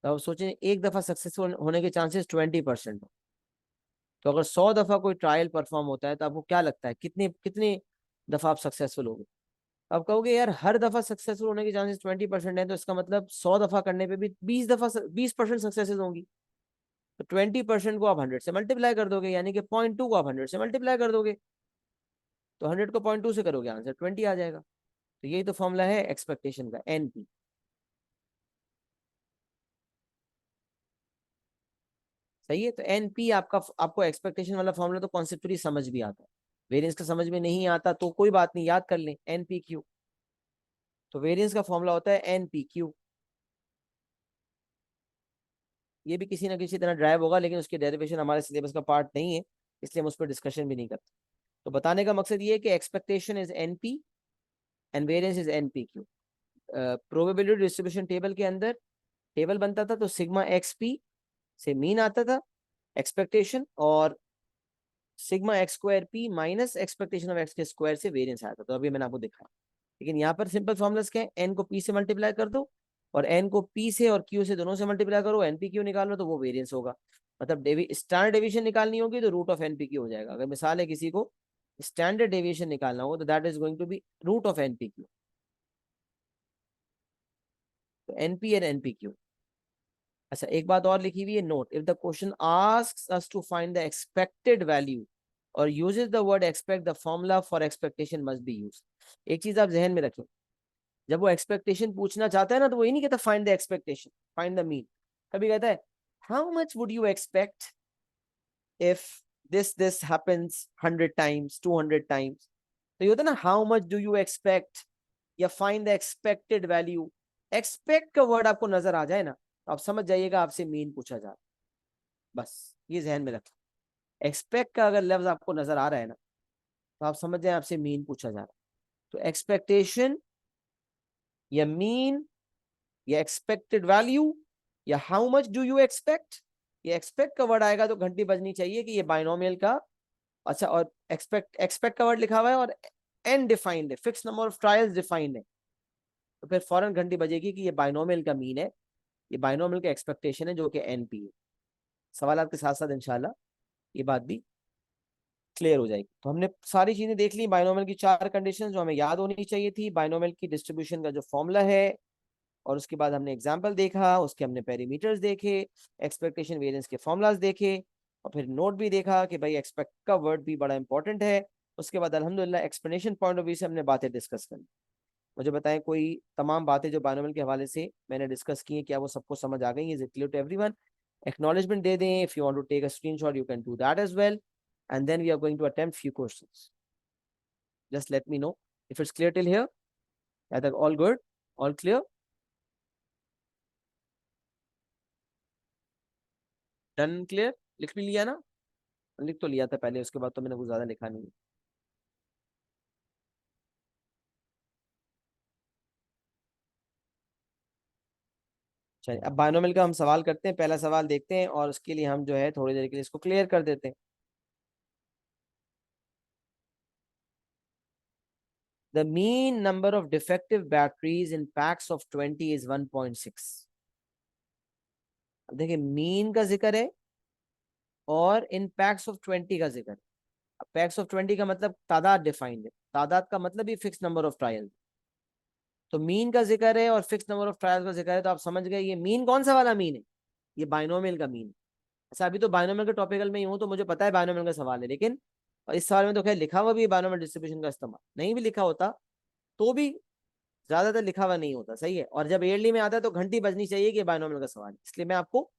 [SPEAKER 1] तो अब सोचें, एक दफा सक्सेसफुल होने के चांसेस 20% है। तो अगर 100 दफा कोई ट्रायल परफॉर्म होता है तो आपको क्या लगता है कितने कितने दफा आप सक्सेसफुल होगे? अब कहोगे यार हर दफा सक्सेसफुल होने के चांसेस 20% है, तो इसका मतलब 100 दफा करने पे भी 20% सक्सेसेस होंगी। तो 20% को आप 100 से मल्टीप्लाई कर दोगे, यानी कि 0.2 को आप 100 से मल्टीप्लाई कर दोगे, तो 100 को 0.2 से करोगे, आंसर 20 आ जाएगा। तो यही तो फॉर्मूला है एक्सपेक्टेशन का, एनपी। सही है? तो एनपी आपका, आपको एक्सपेक्टेशन वाला फॉर्मूला तो कॉन्सेप्चुअली समझ भी आता है। वेरिएंस का समझ में नहीं आता तो कोई बात नहीं, याद कर लें, एनपी क्यू। तो वेरिएंस का फॉर्मूला होता है एनपी क्यू। ये भी किसी ना किसी तरह ड्राइव होगा, लेकिन उसकी डेरिवेशन हमारे सिलेबस का पार्ट नहीं है, इसलिए हम उस पर डिस्कशन भी नहीं करते। तो बताने का मकसद ये है कि expectation is NP and variance is NP Q. Probability distribution table के अंदर टेबल बनता था, तो सिग्मा एक्स पी से मीन आता था एक्सपेक्टेशन, और sigma x square P minus expectation of x के स्क्वायर से वेरिएंस आया था। तो अभी मैंने आपको दिखाया। लेकिन यहाँ पर सिंपल फॉर्मुलास क्या है? एन को पी से मल्टीप्लाई कर दो, और एन को पी से और क्यू से दोनों से मल्टीप्लाई करो, एनपी क्यू निकालो, तो वो वेरिएंस होगा। मतलब स्टैंडर्ड डेविएशन निकालनी होगी तो रूट ऑफ एनपी क्यू हो जाएगा। अगर मिसाल है किसी को स्टैंडर्ड डेविएशन निकालना हो तो that is going to be root of n p q. तो एनपी एंड एनपी क्यू। अच्छा, एक बात और लिखी हुई है, note, if the question asks us to find the expected value और uses the word expect, the formula for expectation must be use. एक चीज आप जहन में रखें, जब वो एक्सपेक्टेशन पूछना चाहता है ना, तो वो ये नहीं कहता find the expectation, find the mean. कभी कहता है how much would you expect if this happens 100 times, 200 times. तो ये होता है ना, how much do you expect, या find the expected value. Expect का वर्ड आपको नजर आ जाए ना, तो आप समझ जाइएगा आपसे मीन पूछा जा रहा है। बस ये जहन में रखें। एक्सपेक्ट का अगर लफ्ज आपको नजर आ रहा है ना, तो आप समझ जाए आपसे मीन पूछा जा रहा है। तो एक्सपेक्टेशन या मीन या एक्सपेक्टेड वैल्यू या how much do you expect, ये एक्सपेक्ट का वर्ड आएगा तो घंटी बजनी चाहिए कि ये बाइनोमियल का। अच्छा, और एक्सपेक्ट, एक्सपेक्ट का वर्ड लिखा हुआ है और एन डिफाइंड है, fix number of trials defined है, तो फिर फौरन घंटी बजेगी कि ये बाइनोमियल का मीन है, ये बाइनोमियल का एक्सपेक्टेशन है जो कि एन पी है। सवाल के साथ साथ इंशाल्लाह ये बात भी क्लियर हो जाएगी। तो हमने सारी चीजें देख ली, बाइनोमियल की चार कंडीशन जो हमें याद होनी चाहिए थी, बाइनोमियल की डिस्ट्रीब्यूशन का जो फॉर्मूला है, और उसके बाद हमने एग्जाम्पल देखा, उसके हमने पेरीमीटर्स देखे, एक्सपेक्टेशन वेरिएंस के फॉर्मूलाज देखे, और फिर नोट भी देखा कि भाई एक्सपेक्ट का वर्ड भी बड़ा इंपॉर्टेंट है। उसके बाद अल्हम्दुलिल्लाह एक्सप्लेनेशन पॉइंट ऑफ व्यू से हमने बातें डिस्कस करी। मुझे बताएं कोई तमाम बातें जो बाइनोमियल के हवाले से मैंने डिस्कस की हैं, क्या वो सबको समझ आ गई? Is it clear to everyone? Acknowledgement दे दें, if you want to take a screenshot you can do that as well, and then we are going to attempt few questions. Just let me know if it's clear till here. I think all good, all clear, done, clear? लिख भी लिया ना? लिख तो लिया था पहले, उसके बाद तो मैंने कुछ ज्यादा लिखा नहीं है। चलिए अब बायनोमियल का हम सवाल करते हैं, पहला सवाल देखते हैं, और उसके लिए हम जो है थोड़ी देर के लिए इसको क्लियर कर देते हैं। The mean number of defective batteries in packs of 20 is 1.6. अब देखिए मीन का जिक्र है और इन पैक्स ऑफ 20 का जिक्र है। अब पैक्स ऑफ 20 का मतलब तादाद डिफाइंड है, तादाद का मतलब ही फिक्स नंबर ऑफ ट्रायल। तो मीन का जिक्र है और फिक्स नंबर ऑफ ट्रायल का जिक्र है, तो आप समझ गए ये मीन कौन सा वाला मीन है, ये बाइनोमियल का मीन। अच्छा अभी तो बाइनोमियल के टॉपिकल में ही हूँ तो मुझे पता है बाइनोमियल का सवाल है, लेकिन इस सवाल में तो खैर लिखा हुआ भी बाइनोमियल डिस्ट्रीब्यूशन का इस्तेमाल, नहीं भी लिखा होता तो भी ज्यादातर लिखा हुआ नहीं होता, सही है। और जब एयरली में आता है तो घंटी बजनी चाहिए कि बाइनोमियल का सवाल है, इसलिए मैं आपको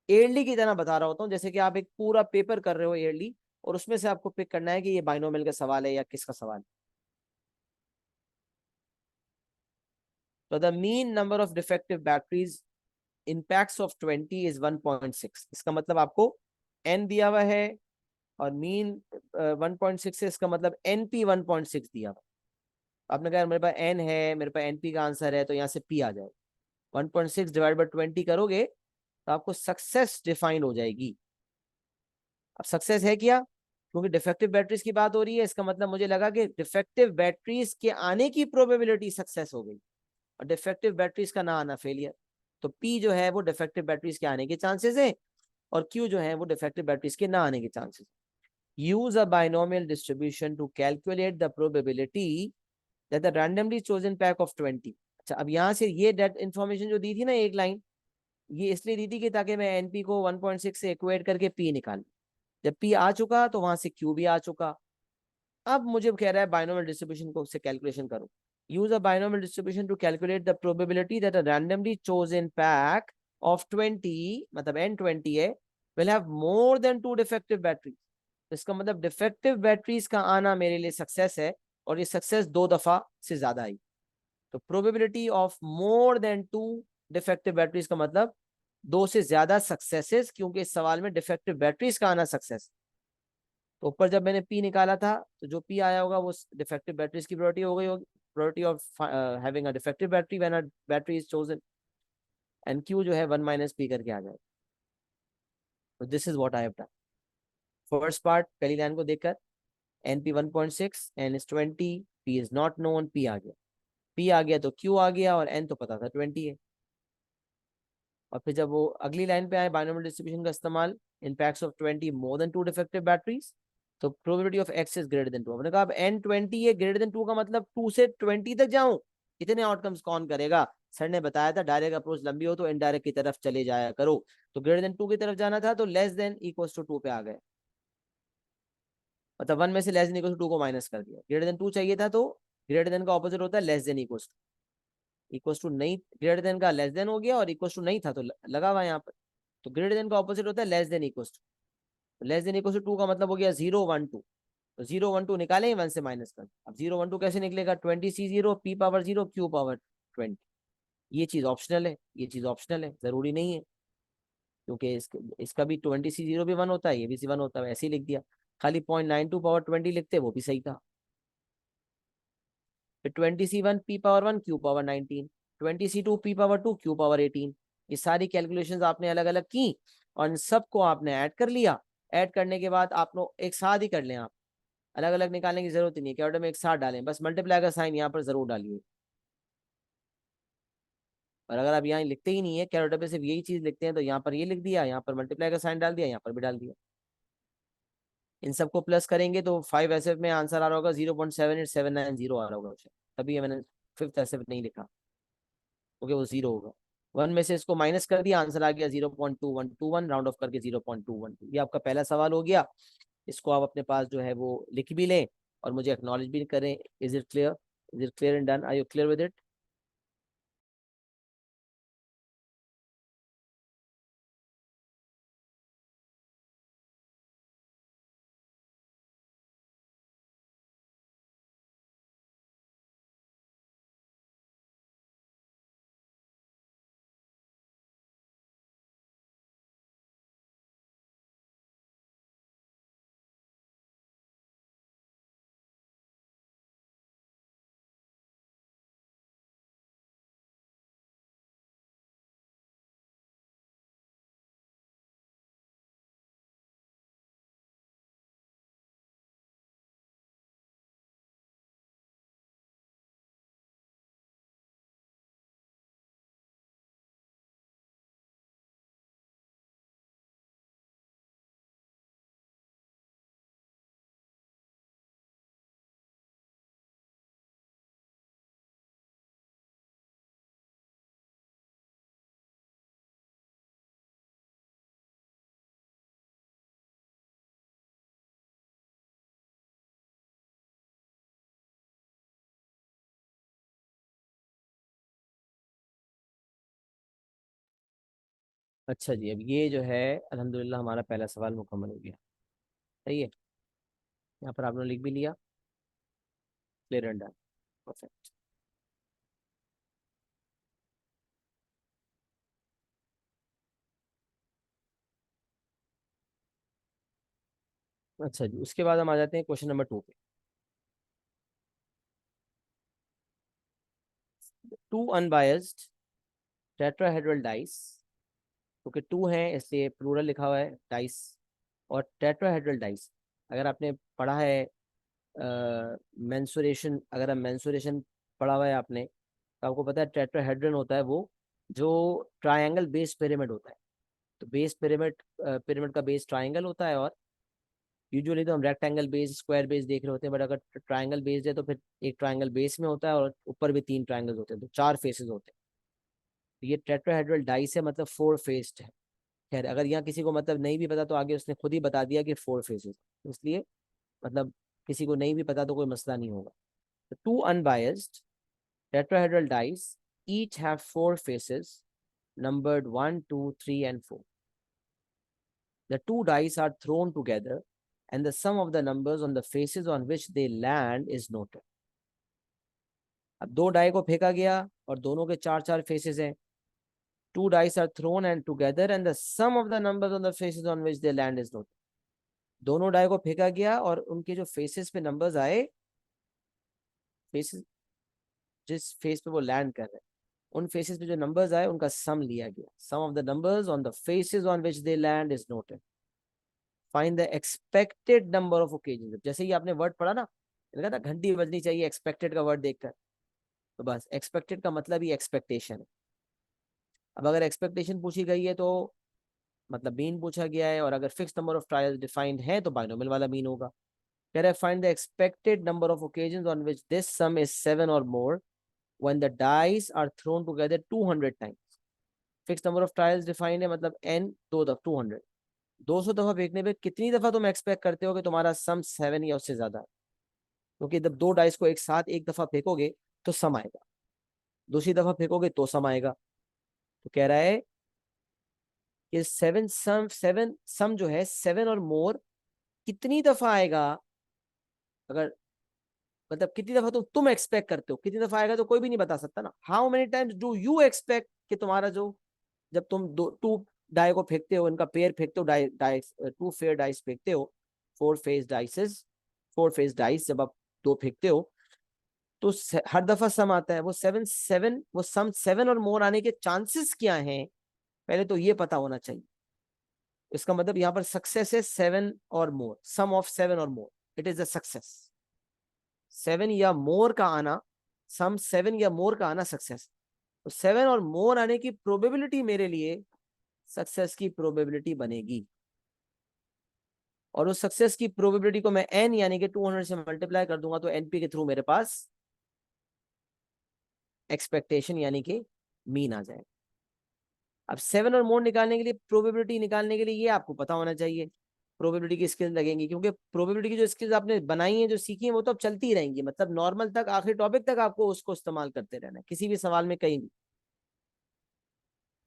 [SPEAKER 1] एयरली की तरह बता रहा होता हूँ, जैसे कि आप एक पूरा पेपर कर रहे हो एयरली, और उसमें से आपको पिक करना है कि ये बाइनोमियल का सवाल है या किसका सवाल है। तो the mean number of defective batteries in packs of 20 is 1.6। इसका मतलब आपको एन दिया हुआ है और मीन 1.6 है, इसका मतलब एनपी 1.6 दिया हुआ। आपने कहा मेरे पास एन है, मेरे पास एनपी का आंसर है, तो यहाँ से पी आ जाए, 1.6 डिवाइड बाई 20 करोगे तो आपको सक्सेस डिफाइन हो जाएगी। अब सक्सेस है क्या, क्योंकि डिफेक्टिव बैटरीज की बात हो रही है, इसका मतलब मुझे लगा कि डिफेक्टिव बैटरीज के आने की प्रोबेबिलिटी सक्सेस हो गई, और डिफेक्टिव बैटरीज का ना आना फेलियर। तो पी जो है वो डिफेक्टिव बैटरीज के आने के चांसेस है, और क्यू जो है वो डिफेक्टिव बैटरीज के ना आने के chances. Use a binomial distribution to calculate the probability that the randomly chosen pack of 20। अच्छा अब यहाँ से ये डेट इन्फॉर्मेशन जो दी थी ना एक लाइन, ये इसलिए दी थी कि ताकि मैं एनपी को 1.6 से इक्वेट करके पी निकाल, जब पी आ चुका तो वहां से क्यू भी आ चुका। अब मुझे कह रहा है बाइनोमियल डिस्ट्रीब्यूशन को से कैलकुलेशन करो। Use a binomial distribution to calculate the probability that a randomly chosen pack of 20, मतलब एन 20 है, will have more than 2 defective batteries. इसका मतलब डिफेक्टिव बैटरीज का आना मेरे लिए सक्सेस है, और ये सक्सेस 2 दफा से ज्यादा आई। तो probability of more than 2 defective batteries का मतलब 2 से ज्यादा सक्सेसेस, क्योंकि इस सवाल में डिफेक्टिव बैटरीज का आना सक्सेस। तो ऊपर जब मैंने पी निकाला था तो जो पी आया होगा वो डिफेक्टिव बैटरीज की प्रोबेबिलिटी हो गई होगी, probability of having a defective battery when a battery is chosen, and q जो है 1 माइनस पी करके आ जाएगा। तो this is what I have done. First part पहली लाइन को देखकर, n p 1.6, n is 20, p is not known, p आ गया, पी आ गया तो क्यू आ गया, और एन तो पता था 20 है। और फिर जब वो अगली लाइन पे आए बाइनोमियल डिस्ट्रीब्यूशन का इस्तेमाल, in packs of 20 more than 2 defective batteries, तो probability of x is greater than 2। हमने कहा अब एन 20 है, ग्रेटर देन 2 का मतलब 2 से 20 तक जाऊं, इतने आउटकम्स कौन करेगा? सर ने बताया था डायरेक्ट अप्रोच लंबी हो तो इनडायरेक्ट की तरफ चले जाया करो, तो ग्रेटर देन 2 की तरफ जाना था तो लेस देन इक्वल टू 2 पे आ गए, मतलब 1 में से लेस देन इक्वल टू 2 को माइनस कर दिया। ग्रेटर देन 2 चाहिए था तो ग्रेटर देन का ऑपोजिट होता है less than equal to, equal to नहीं, ग्रेटर देन का लेस देन हो गया, और इक्वल टू नहीं था तो लगा हुआ यहाँ पर। तो ग्रेटर देन का ऑपोजिट होता है less than equal to, less than equal to 2 का मतलब हो गया 0 1 2। तो 0 1 2 निकाले 1 से माइनस कर, अब 0 1 2 कैसे निकलेगा? 20 C0 P power 0 Q power 20। ये चीज ऑप्शनल है, ये चीज ऑप्शनल है, जरूरी नहीं है। क्योंकि इसका भी 20C0 भी 1 होता है, ये भी 1 होता है, ऐसे ही लिख दिया। खाली 0.92 पावर 20 लिखते, वो भी सही था। फिर 20C1 P power 1 Q power 19, 20C2 P power 2 Q power 18। ये सारी कैलकुलेशंस आपने अलग अलग की और इन सबको आपने ऐड कर लिया। ऐड करने के बाद आप लोग एक साथ ही कर लें, आप अलग अलग निकालने की जरूरत ही नहीं है, कैलकुलेटर में एक साथ डालें, बस मल्टीप्लाई का साइन यहाँ पर जरूर डालिए। और अगर आप यहाँ लिखते ही नहीं है, कैलकुलेटर पे सिर्फ यही चीज लिखते हैं, तो यहाँ पर ये लिख दिया, यहाँ पर मल्टीप्लाई का साइन डाल दिया, यहाँ पर भी डाल दिया। इन सबको प्लस करेंगे तो 5 SF में आंसर आ रहा होगा 0.78790 आ रहा होगा शायद। तभी मैंने 5th SF नहीं लिखा, क्योंकि वो 0 होगा। 1 में से इसको माइनस कर दिया, आंसर आ गया 0.2121, राउंड ऑफ करके 0.212। ये आपका पहला सवाल हो गया। इसको आप अपने पास जो है वो लिख भी लें और मुझे एक्नॉलेज भी करें। Is it clear? Is it clear and done? Are you clear with it? अच्छा जी, अब ये जो है अल्हम्दुलिल्लाह हमारा पहला सवाल मुकम्मल हो गया। सही है, यहाँ पर आपने लिख भी लिया। Clear and done. परफेक्ट। अच्छा जी, उसके बाद हम आ जाते हैं क्वेश्चन नंबर 2 पे। टू अनबायस्ड टेट्राहेड्रल डाइस, क्योंकि टू है इसलिए प्लूरल लिखा हुआ है डाइस। और टेट्राहेड्रल डाइस, अगर आपने पढ़ा है मेंसुरेशन, अगर आप मेंसुरेशन पढ़ा हुआ है आपने, तो आपको पता है टेट्राहेड्रन होता है वो जो ट्रायंगल बेस पिरामिड होता है। तो बेस पिरामिड, पिरामिड का बेस ट्रायंगल होता है। और यूजुअली तो हम रेक्टेंगल बेस, स्क्वायर बेस देख रहे होते हैं, बट अगर ट्रायंगल बेस्ड है तो फिर एक ट्रायंगल बेस में होता है और ऊपर भी 3 ट्रायंगल्स होते हैं, तो 4 फेसेस होते हैं। तो ये टेट्राहेड्रल डाइस है, मतलब 4 फेस्ड है। खैर, अगर यहाँ किसी को मतलब नहीं भी पता तो आगे उसने खुद ही बता दिया कि 4 फेसेस, इसलिए मतलब किसी को नहीं भी पता तो कोई मसला नहीं होगा। तो two unbiased tetrahedral dice each have 4 faces numbered 1, 2, 3, and 4. The two dice are thrown together and the sum of the numbers on the faces on which they land is noted. अब दो डाई को फेंका गया और दोनों के 4 4 faces हैं। Two dice are thrown and together and the sum of the numbers on the faces on which they land is noted. दोनों डाई को फेंका गया और उनके जो फेसेस पे नंबर्स आए, फेसेस जिस फेस पे वो लैंड कर रहे हैं, उन फेसेस पे जो नंबर्स आए उनका सम लिया गया। Sum of the numbers on the faces on which they land is noted. Find the expected number of occasion. जैसे ही आपने वर्ड पढ़ा ना, मैंने कहा था घंटी बजनी चाहिए एक्सपेक्टेड का वर्ड देखकर, तो बस एक्सपेक्टेड का मतलब ही एक्सपेक्टेशन है। अब अगर एक्सपेक्टेशन पूछी गई है तो मतलब मीन पूछा गया है, और अगर fix number of trials defined है तो बाइनोमियल वाला मीन होगा। कह रहा है find the expected number of occasion on which this some is 7 और मोर when the dice are thrown together 200 times. Fix number of trials defined है, मतलब n 200। 200 दफा फेंकने पे कितनी दफा तुम एक्सपेक्ट करते हो कि तुम्हारा सम 7 या उससे ज्यादा है? क्योंकि जब दो डाइस को एक साथ एक दफा फेंकोगे तो सम आएगा, दूसरी दफा फेंकोगे तो सम आएगा। तो कह रहा है कि 7 सम जो है 7 और मोर कितनी दफा आएगा? अगर मतलब कितनी दफा तुम एक्सपेक्ट करते हो, कितनी दफा आएगा तो कोई भी नहीं बता सकता ना। How many times do you expect कि तुम्हारा जो, जब तुम दो टू डाई को फेंकते हो, इनका पेयर फेंकते हो, डाई डाई 2 फेयर डाइस फेंकते हो, 4 फेस डाइसेस, 4 फेस डाइस जब आप 2 फेंकते हो तो हर दफा सम आता है। वो 7 वो सम 7 और मोर आने के चांसेस क्या हैं, पहले तो ये पता होना चाहिए। इसका मतलब यहाँ पर सक्सेस है 7 और मोर, सम ऑफ 7 और मोर, इट इज अ सक्सेस। 7 या मोर का आना, सम 7 या मोर का आना सक्सेस। तो 7 और मोर आने की प्रोबेबिलिटी मेरे लिए सक्सेस की प्रोबेबिलिटी बनेगी। और उस सक्सेस की प्रोबेबिलिटी को मैं n यानी कि 200 से मल्टीप्लाई कर दूंगा, तो np के थ्रू मेरे पास एक्सपेक्टेशन यानी कि मीन आ जाएगा। अब 7 और मोर निकालने के लिए, प्रोबेबिलिटी निकालने के लिए ये आपको पता होना चाहिए, प्रोबेबिलिटी की स्किल्स लगेंगी, क्योंकि प्रोबेबिलिटी की जो स्किल्स आपने बनाई हैं, जो सीखी हैं, वो तो अब चलती ही रहेंगी, मतलब नॉर्मल तक, आखिरी टॉपिक तक आपको उसको इस्तेमाल करते रहना है किसी भी सवाल में, कहीं भी।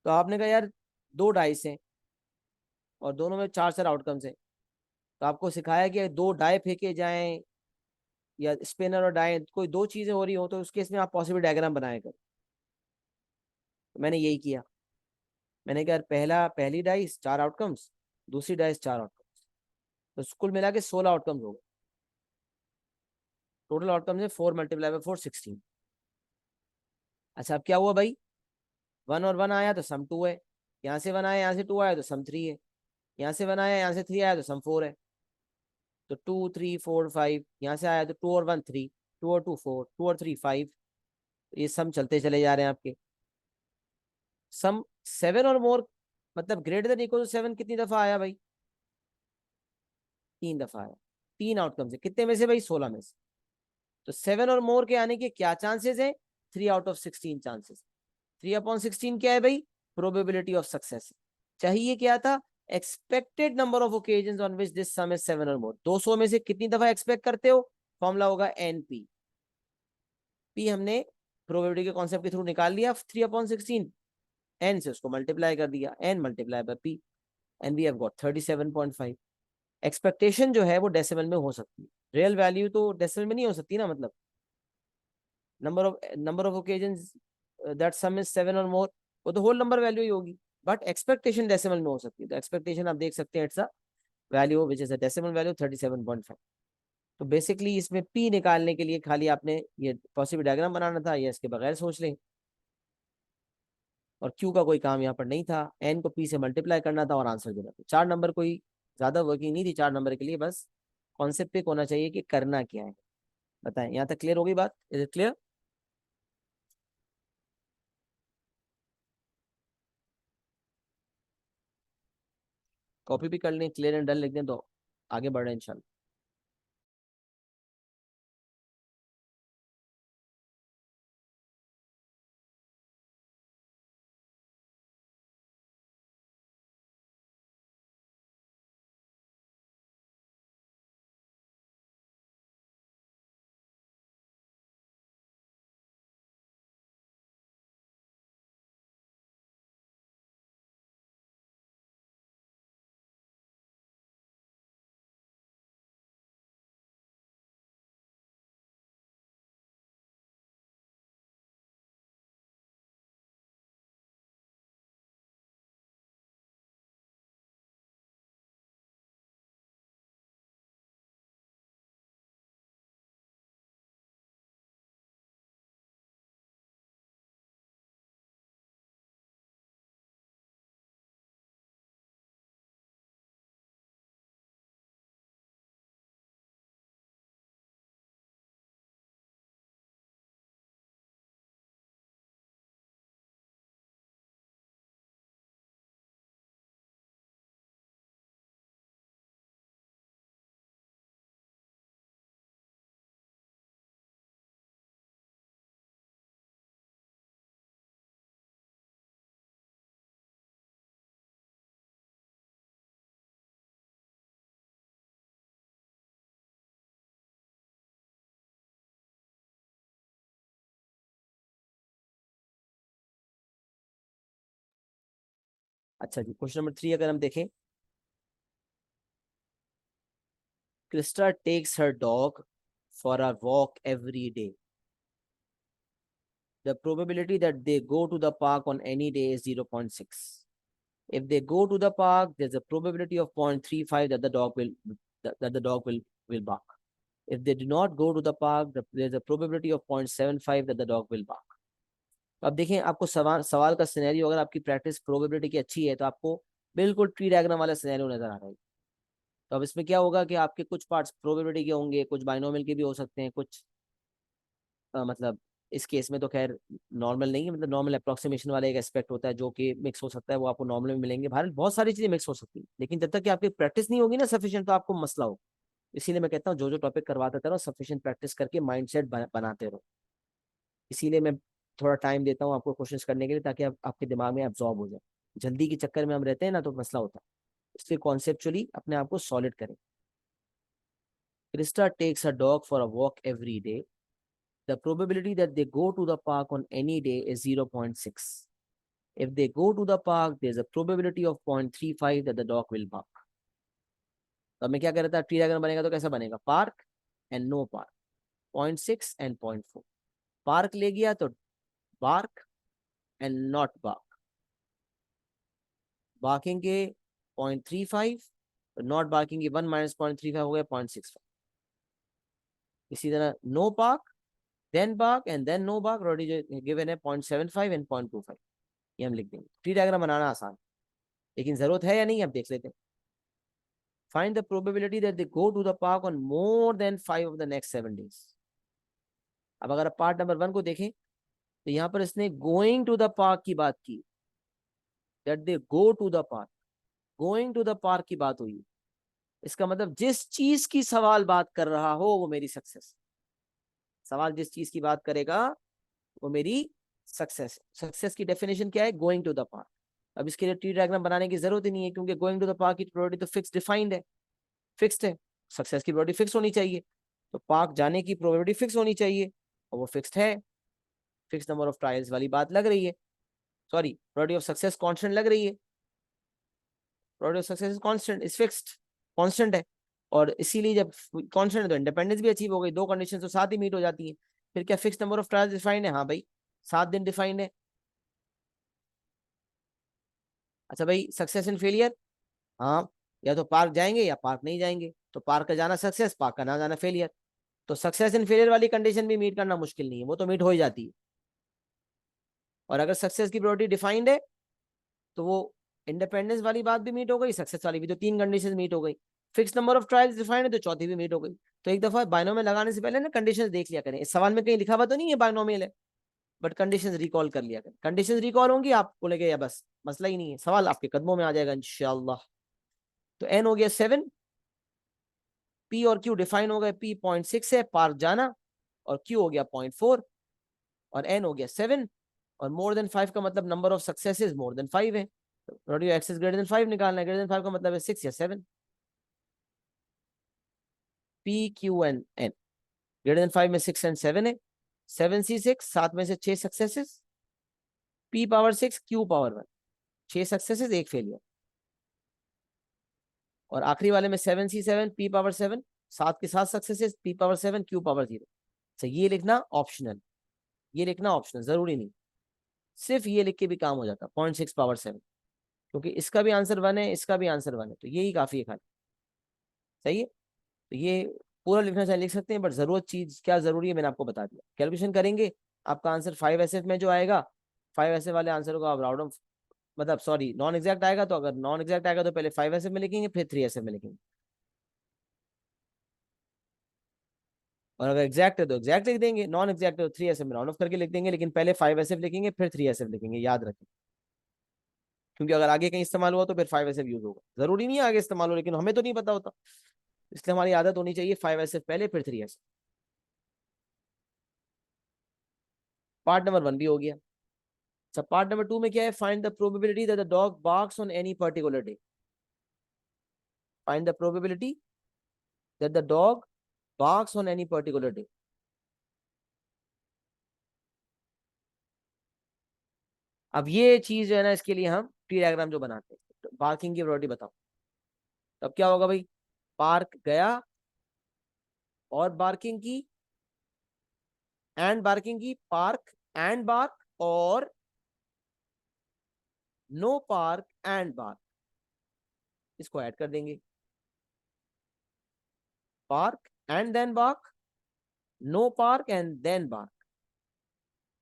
[SPEAKER 1] तो आपने कहा यार 2 डाइस हैं और दोनों में 4 आउटकम्स हैं, तो आपको सिखाया कि 2 डाई फेंके जाएं या स्पिनर और डाई कोई 2 चीजें हो रही हो, तो उस केस में आप पॉसिबल डायग्राम बनाया करो। तो मैंने यही किया। मैंने कहा पहली डाइस 4 आउटकम्स, दूसरी डाइस 4 आउटकम्स, तो कुल मिला के 16 आउटकम्स हो गए। टोटल आउटकम्स है 4 मल्टीप्लाई बाय 4, 16। अच्छा अब क्या हुआ भाई, 1 और 1 आया तो सम 2 है, यहाँ से 1 आया, यहाँ से 2 आया तो सम 3 है, यहाँ से 1 आया, यहाँ से 3 आया तो सम 4 है। तो 2 3 4 5, यहाँ से आया तो 2 और 1 3, 2 और 2 4, 2 और 3 5। ये सम चलते चले जा रहे हैं आपके। सम 7 और मोर मतलब ग्रेटर देन इक्वल टू 7 कितनी दफा आया भाई, 3 दफा आया। 3 आउटकम से, कितने में से भाई, 16 में से। तो 7 और मोर के आने के क्या चांसेस है, 3 आउट ऑफ 16 चांसेस। 3/16 क्या है भाई, प्रोबेबिलिटी ऑफ सक्सेस। चाहिए क्या था, expected number of occasion on which this some is 7 और मोर। 200 में से कितनी दफा एक्सपेक्ट करते हो, फॉर्मूला होगा एनपी। पी हमने प्रोबेबिलिटी के कॉन्सेप्ट के थ्रू निकाल लिया, 3/16, एन से उसको मल्टीप्लाई कर दिया, N multiply by P, and we have got 37.5। Expectation जो है वो डेसिमल में हो सकती है, रियल वैल्यू तो डेसिमल में नहीं हो सकती ना, मतलब number of occasion that some is 7 और मोर, वो तो होल नंबर वैल्यू ही होगी। बट एक्सपेक्टेशन डेसिमल में हो सकती है, तो एक्सपेक्टेशन आप देख सकते हैं, it's a value which is a decimal value 37.5। तो बेसिकली इसमें पी निकालने के लिए खाली आपने ये पॉसिबल डायग्राम बनाना था, या इसके बगैर सोच लें, और क्यू का कोई काम यहाँ पर नहीं था, एन को पी से मल्टीप्लाई करना था और आंसर देना था। 4 नंबर कोई ज्यादा वर्किंग नहीं थी 4 नंबर के लिए, बस कॉन्सेप्ट पिक होना चाहिए कि करना क्या है। बताएं, यहाँ तक क्लियर होगी बात, इज इट क्लियर? कॉपी भी कर लें, क्लियर एंड डन लिख दें, तो आगे बढ़ रहे हैं इंशाल्लाह। अच्छा जी, क्वेश्चन नंबर 3 अगर हम देखें, Christa takes her dog for a walk every day, the probability that they go to the park on any day is 0.6. If they go to the park, there's a probability of 0.35 that the dog will bark. If they do not go to the park, there's a probability of 0.75 that the dog will bark. अब देखें, आपको सवाल का scenario, अगर आपकी practice probability की अच्छी है तो आपको बिल्कुल ट्री डायग्राम वाला सिनेरियो नजर आ रहा है। तो अब इसमें क्या होगा कि आपके कुछ पार्ट्स प्रोबेबिलिटी के होंगे, कुछ बाइनोमियल के भी हो सकते हैं, कुछ मतलब इस केस में तो खैर नॉर्मल नहीं है, मतलब नॉर्मल अप्रोक्सीमेशन वाला एक एस्पेक्ट होता है जो कि मिक्स हो सकता है, वो आपको नॉर्मल में मिलेंगे। भारत बहुत सारी चीजें मिक्स हो सकती है, लेकिन जब तक कि आपकी प्रैक्टिस नहीं होगी ना सफिशिएंट, तो आपको मसला हो। इसीलिए मैं कहता हूँ जो जो टॉपिक करवाता रहो सफिशिएंट प्रैक्टिस करके माइंडसेट बनाते रहो। इसीलिए मैं थोड़ा टाइम देता हूँ आपको कोशिश करने के लिए, ताकि आपके दिमाग में एब्जॉर्ब हो जाए। जल्दी के चक्कर में हम रहते हैं ना, तो मसला होता है। इसलिए कॉन्सेप्चुअली अपने आप को सॉलिड करें। Krista takes her dog for a walk every day. The probability that they go to the park on any day is 0.6. If they go to the park, there's a probability of 0.35 that the dog will bark. तो मैं क्या कर रहा था, tree diagram बनेगा तो कैसा बनेगा, park and no park, 0.6 and 0.4। Park ले गया तो bark and not bark, barking के 0.35, नॉट बार्किंग की 1 माइनस 0.35 हो गया 0.65। इसी तरह no park, then bark and then no bark, already given है 0.75 एंड 0.25। ये हम लिख देंगे। ट्री डायग्राम बनाना आसान, लेकिन जरूरत है या नहीं अब देख लेते हैं। Find the probability that they go to the park on more than 5 of the next 7 days. अब अगर आप पार्ट नंबर 1 को देखें तो यहां पर इसने गोइंग टू द पार्क की बात की, that they go to the park, going to the park की बात हुई। इसका मतलब जिस चीज की सवाल बात कर रहा हो वो मेरी सक्सेस। सवाल जिस चीज की बात करेगा वो मेरी सक्सेस। सक्सेस की डेफिनेशन क्या है, गोइंग टू द पार्क। अब इसके लिए ट्री डायग्राम बनाने की जरूरत ही नहीं है, क्योंकि गोइंग टू द पार्क की प्रोबेबिलिटी तो फिक्स डिफाइंड है, फिक्स्ड है। सक्सेस की प्रोबेबिलिटी फिक्स होनी चाहिए, तो पार्क जाने की प्रोबेबिलिटी फिक्स होनी चाहिए, और वो फिक्स्ड है। फिक्स नंबर ऑफ ट्रायल्स वाली बात लग रही है, sorry probability of success constant लग रही है। Probability of success is constant, is fixed, constant है। और इसीलिए जब कांस्टेंट है तो इंडिपेंडेंस भी अचीव हो गई, दो कंडीशन तो साथ ही मीट हो जाती है। फिर क्या fix number of trials defined है, हाँ भाई 7 दिन डिफाइंड है। अच्छा भाई सक्सेस एंड फेलियर, हाँ या तो पार्क जाएंगे या पार्क नहीं जाएंगे, तो पार्क का जाना सक्सेस, पार्क का ना जाना फेलियर। तो सक्सेस एंड फेलियर वाली कंडीशन भी मीट करना मुश्किल नहीं है, वो तो मीट हो ही जाती है। और अगर सक्सेस की प्रोबेबिलिटी डिफाइंड है तो वो इंडिपेंडेंस वाली बात भी मीट हो गई, सक्सेस वाली भी, तो 3 कंडीशन मीट हो गई। Fix number of trials defined है तो चौथी भी मीट हो गई। तो एक दफा बायनोमियल लगाने से पहले ना कंडीशंस देख लिया करें। इस सवाल में कहीं लिखा हुआ तो नहीं है बायनोमियल है, बट कंडीशंस रिकॉल कर लिया करें। कंडीशंस रिकॉल होंगी आप बोलेंगे या बस मसला ही नहीं है, सवाल आपके कदमों में आ जाएगा इंशाल्लाह। तो एन हो गया 7, पी और क्यू डिफाइन हो गए। पी 0.6 है पार्क जाना, और क्यू हो गया 0.4, और एन हो गया 7। और मोर देन 5 का मतलब number of successes more than 5 है, तो एक्सेस ग्रेटर देन 5 निकालना है। ग्रेटर देन 5 का मतलब है 6 या 7। P Q N N, greater than 5 में 6 एंड 7 है। 7C6, 7 में से 6 successes, P power 6 Q power 1, 6 successes 1 failure. और आखिरी वाले में 7C7 पी पावर 7, 7 के साथ successes, P power 7 Q power 0। तो ये लिखना ऑप्शनल, ये लिखना ऑप्शनल, जरूरी नहीं। सिर्फ ये लिख के भी काम हो जाता, 0.6 पावर 7, क्योंकि इसका भी आंसर 1 है, इसका भी आंसर 1 है, तो यही काफी है खाली। सही है, तो ये पूरा लिखना चाहे लिख सकते हैं, बट जरूरत चीज क्या जरूरी है मैंने आपको बता दिया। कैलकुलेशन करेंगे, आपका आंसर 5SF में जो आएगा, 5SF वाले आंसर को आप राउंड ऑफ, मतलब सॉरी नॉन एग्जैक्ट आएगा, तो अगर नॉन एग्जैक्ट आएगा तो पहले 5SF में लिखेंगे, फिर 3SF में लिखेंगे। और अगर एग्जैक्ट है तो एग्जैक्ट लिख देंगे, नॉन एग्जैक्ट है तो 3SF में राउंड ऑफ करके लिख देंगे, लेकिन पहले 5SF लिखेंगे फिर 3SF लिखेंगे, याद रखें। क्योंकि अगर आगे कहीं इस्तेमाल हुआ तो फिर 5SF यूज होगा, जरूरी नहीं है आगे इस्तेमाल हो, लेकिन हमें तो नहीं पता होता, इसलिए हमारी आदत होनी चाहिए 5SF पहले फिर 3SF। पार्ट नंबर 1 भी हो गया। सब पार्ट नंबर 2 में क्या है, find the probability that the dog barks on any particular day. Find the probability that the dog barks on any particular day. अब ये चीज जो है ना, इसके लिए हम ट्री डायग्राम जो बनाते हैं, तो बार्किंग की प्रोबेबिलिटी बताओ। तब क्या होगा भाई, पार्क गया और बार्किंग की, एंड बार्किंग की, पार्क एंड बार्क, और नो पार्क एंड बार्क, इसको ऐड कर देंगे, park and then bark, no park and then bark,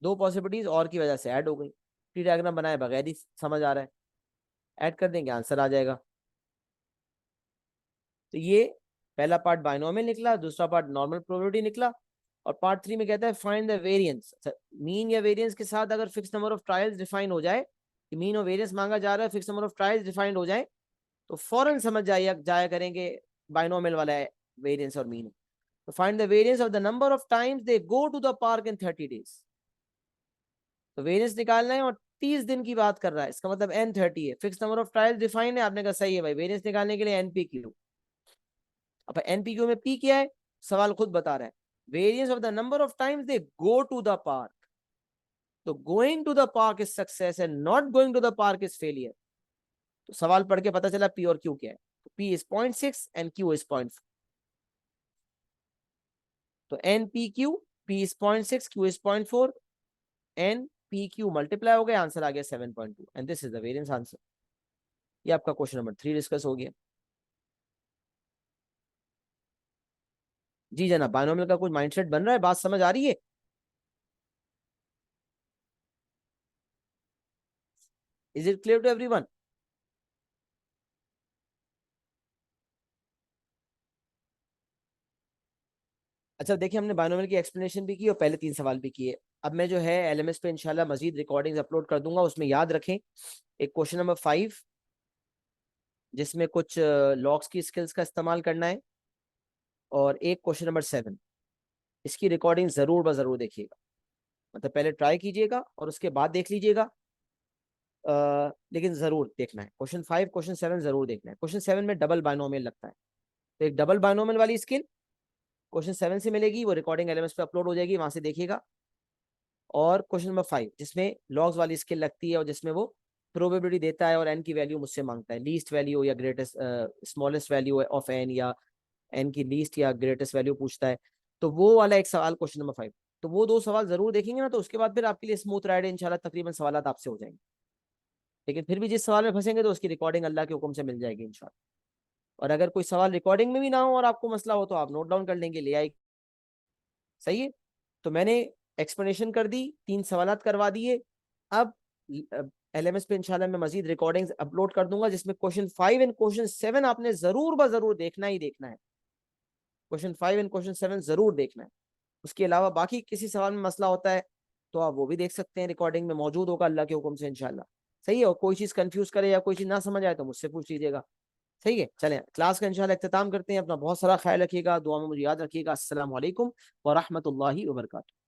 [SPEAKER 1] दो पॉसिबिलिटीज और की वजह से ऐड हो गई। ट्री डायग्राम बनाए बगैर ही समझ आ रहा है, ऐड कर देंगे आंसर आ जाएगा। तो ये पहला पार्ट बाइनोमियल निकला, दूसरा पार्ट नॉर्मल प्रोबेबिलिटी निकला, और पार्ट 3 में कहता है फाइंड द वेरिएंस। मीन या वेरिएंस के साथ अगर fix number of trials define हो जाए, कि मीन और वेरिएंस मांगा जा रहा है, fix number of trials defined हो जाए, तो फौरन समझ जाया करेंगे बाइनोमियल वाला है वेरिएंस और मीन। तो find the variance of the number of times they go to the park in 30 days। तो वेरिएंस निकालना है और 30 दिन की बात कर रहा है, इसका मतलब n30 है। Fix number of trials define है, आपने कहा सही है भाई, वेरिएंस निकालने के लिए npq। अब एनपीक्यू में पी क्या है, सवाल खुद बता रहा है, variance of the number of times they go to the park. तो going to the park is success and not going to the park is failure. तो सवाल पढ़ के पता चला पी और क्यू क्या है। तो P is 0.6 and Q is 0.4। तो N P Q, P is 0.6, Q is 0.4, N P Q multiply हो गया, आंसर आ गया 7.2 and this is the variance answer. ये आपका क्वेश्चन नंबर 3 डिस्कस हो गया। जी जनाब, बायनोमियल का कुछ माइंडसेट बन रहा है, बात समझ आ रही है? Is it clear to everyone? अच्छा देखिए, हमने बायनोमियल की एक्सप्लेनेशन भी की और पहले 3 सवाल भी किए। अब मैं जो है एलएमएस पे इंशाल्लाह मजीद रिकॉर्डिंग्स अपलोड कर दूंगा, उसमें याद रखें एक क्वेश्चन नंबर 5 जिसमें कुछ लॉग्स की स्किल्स का इस्तेमाल करना है, और एक क्वेश्चन नंबर 7, इसकी रिकॉर्डिंग जरूर ब जरूर देखिएगा। मतलब पहले ट्राई कीजिएगा और उसके बाद देख लीजिएगा, लेकिन जरूर देखना है। क्वेश्चन 5 क्वेश्चन 7 जरूर देखना है। क्वेश्चन 7 में डबल बायनोमियल लगता है, तो एक डबल बायनोमियल वाली स्किल क्वेश्चन 7 से मिलेगी, वो रिकॉर्डिंग एलएमएस पे अपलोड हो जाएगी, वहां से देखिएगा। और क्वेश्चन नंबर 5 जिसमें लॉग्स वाली स्किल लगती है और जिसमें वो प्रोबेबिलिटी देता है और एन की वैल्यू मुझसे मांगता है, लीस्ट वैल्यू या greatest smallest value of N, या एन की लीस्ट या ग्रेटेस्ट वैल्यू पूछता है। तो वो वाला एक सवाल क्वेश्चन नंबर 5, तो वो 2 सवाल जरूर देखेंगे ना, तो उसके बाद फिर आपके लिए स्मूथ राइड है इंशाल्लाह, तकरीबन सवाल आपसे हो जाएंगे। लेकिन फिर भी जिस सवाल में फंसेंगे तो उसकी रिकॉर्डिंग अल्लाह के हुक्म से मिल जाएगी इंशाल्लाह। और अगर कोई सवाल रिकॉर्डिंग में भी ना हो और आपको मसला हो तो आप नोट डाउन कर लेंगे, ले आएगी। सही है। तो मैंने एक्सप्लेनेशन कर दी, 3 सवाल करवा दिए। अब एलएमएस पे इंशाल्लाह मैं मजीद रिकॉर्डिंग्स अपलोड कर दूंगा, जिसमें क्वेश्चन 5 एंड क्वेश्चन 7 आपने जरूर ब जरूर देखना ही देखना है। क्वेश्चन 5 एंड क्वेश्चन 7 जरूर देखना है। उसके अलावा बाकी किसी सवाल में मसला होता है तो आप वो भी देख सकते हैं, रिकॉर्डिंग में मौजूद होगा अल्लाह के हुक्म से इंशाल्लाह। सही है। और कोई चीज कंफ्यूज करे या कोई चीज ना समझ आए तो मुझसे पूछ लीजिएगा। सही है। चलें क्लास का इंशाल्लाह इख्तिताम करते हैं। अपना बहुत सारा ख्याल रखिएगा, दुआ में मुझे याद रखिएगा। अस्सलाम वालेकुम व रहमतुल्लाहि व बरकातुहू।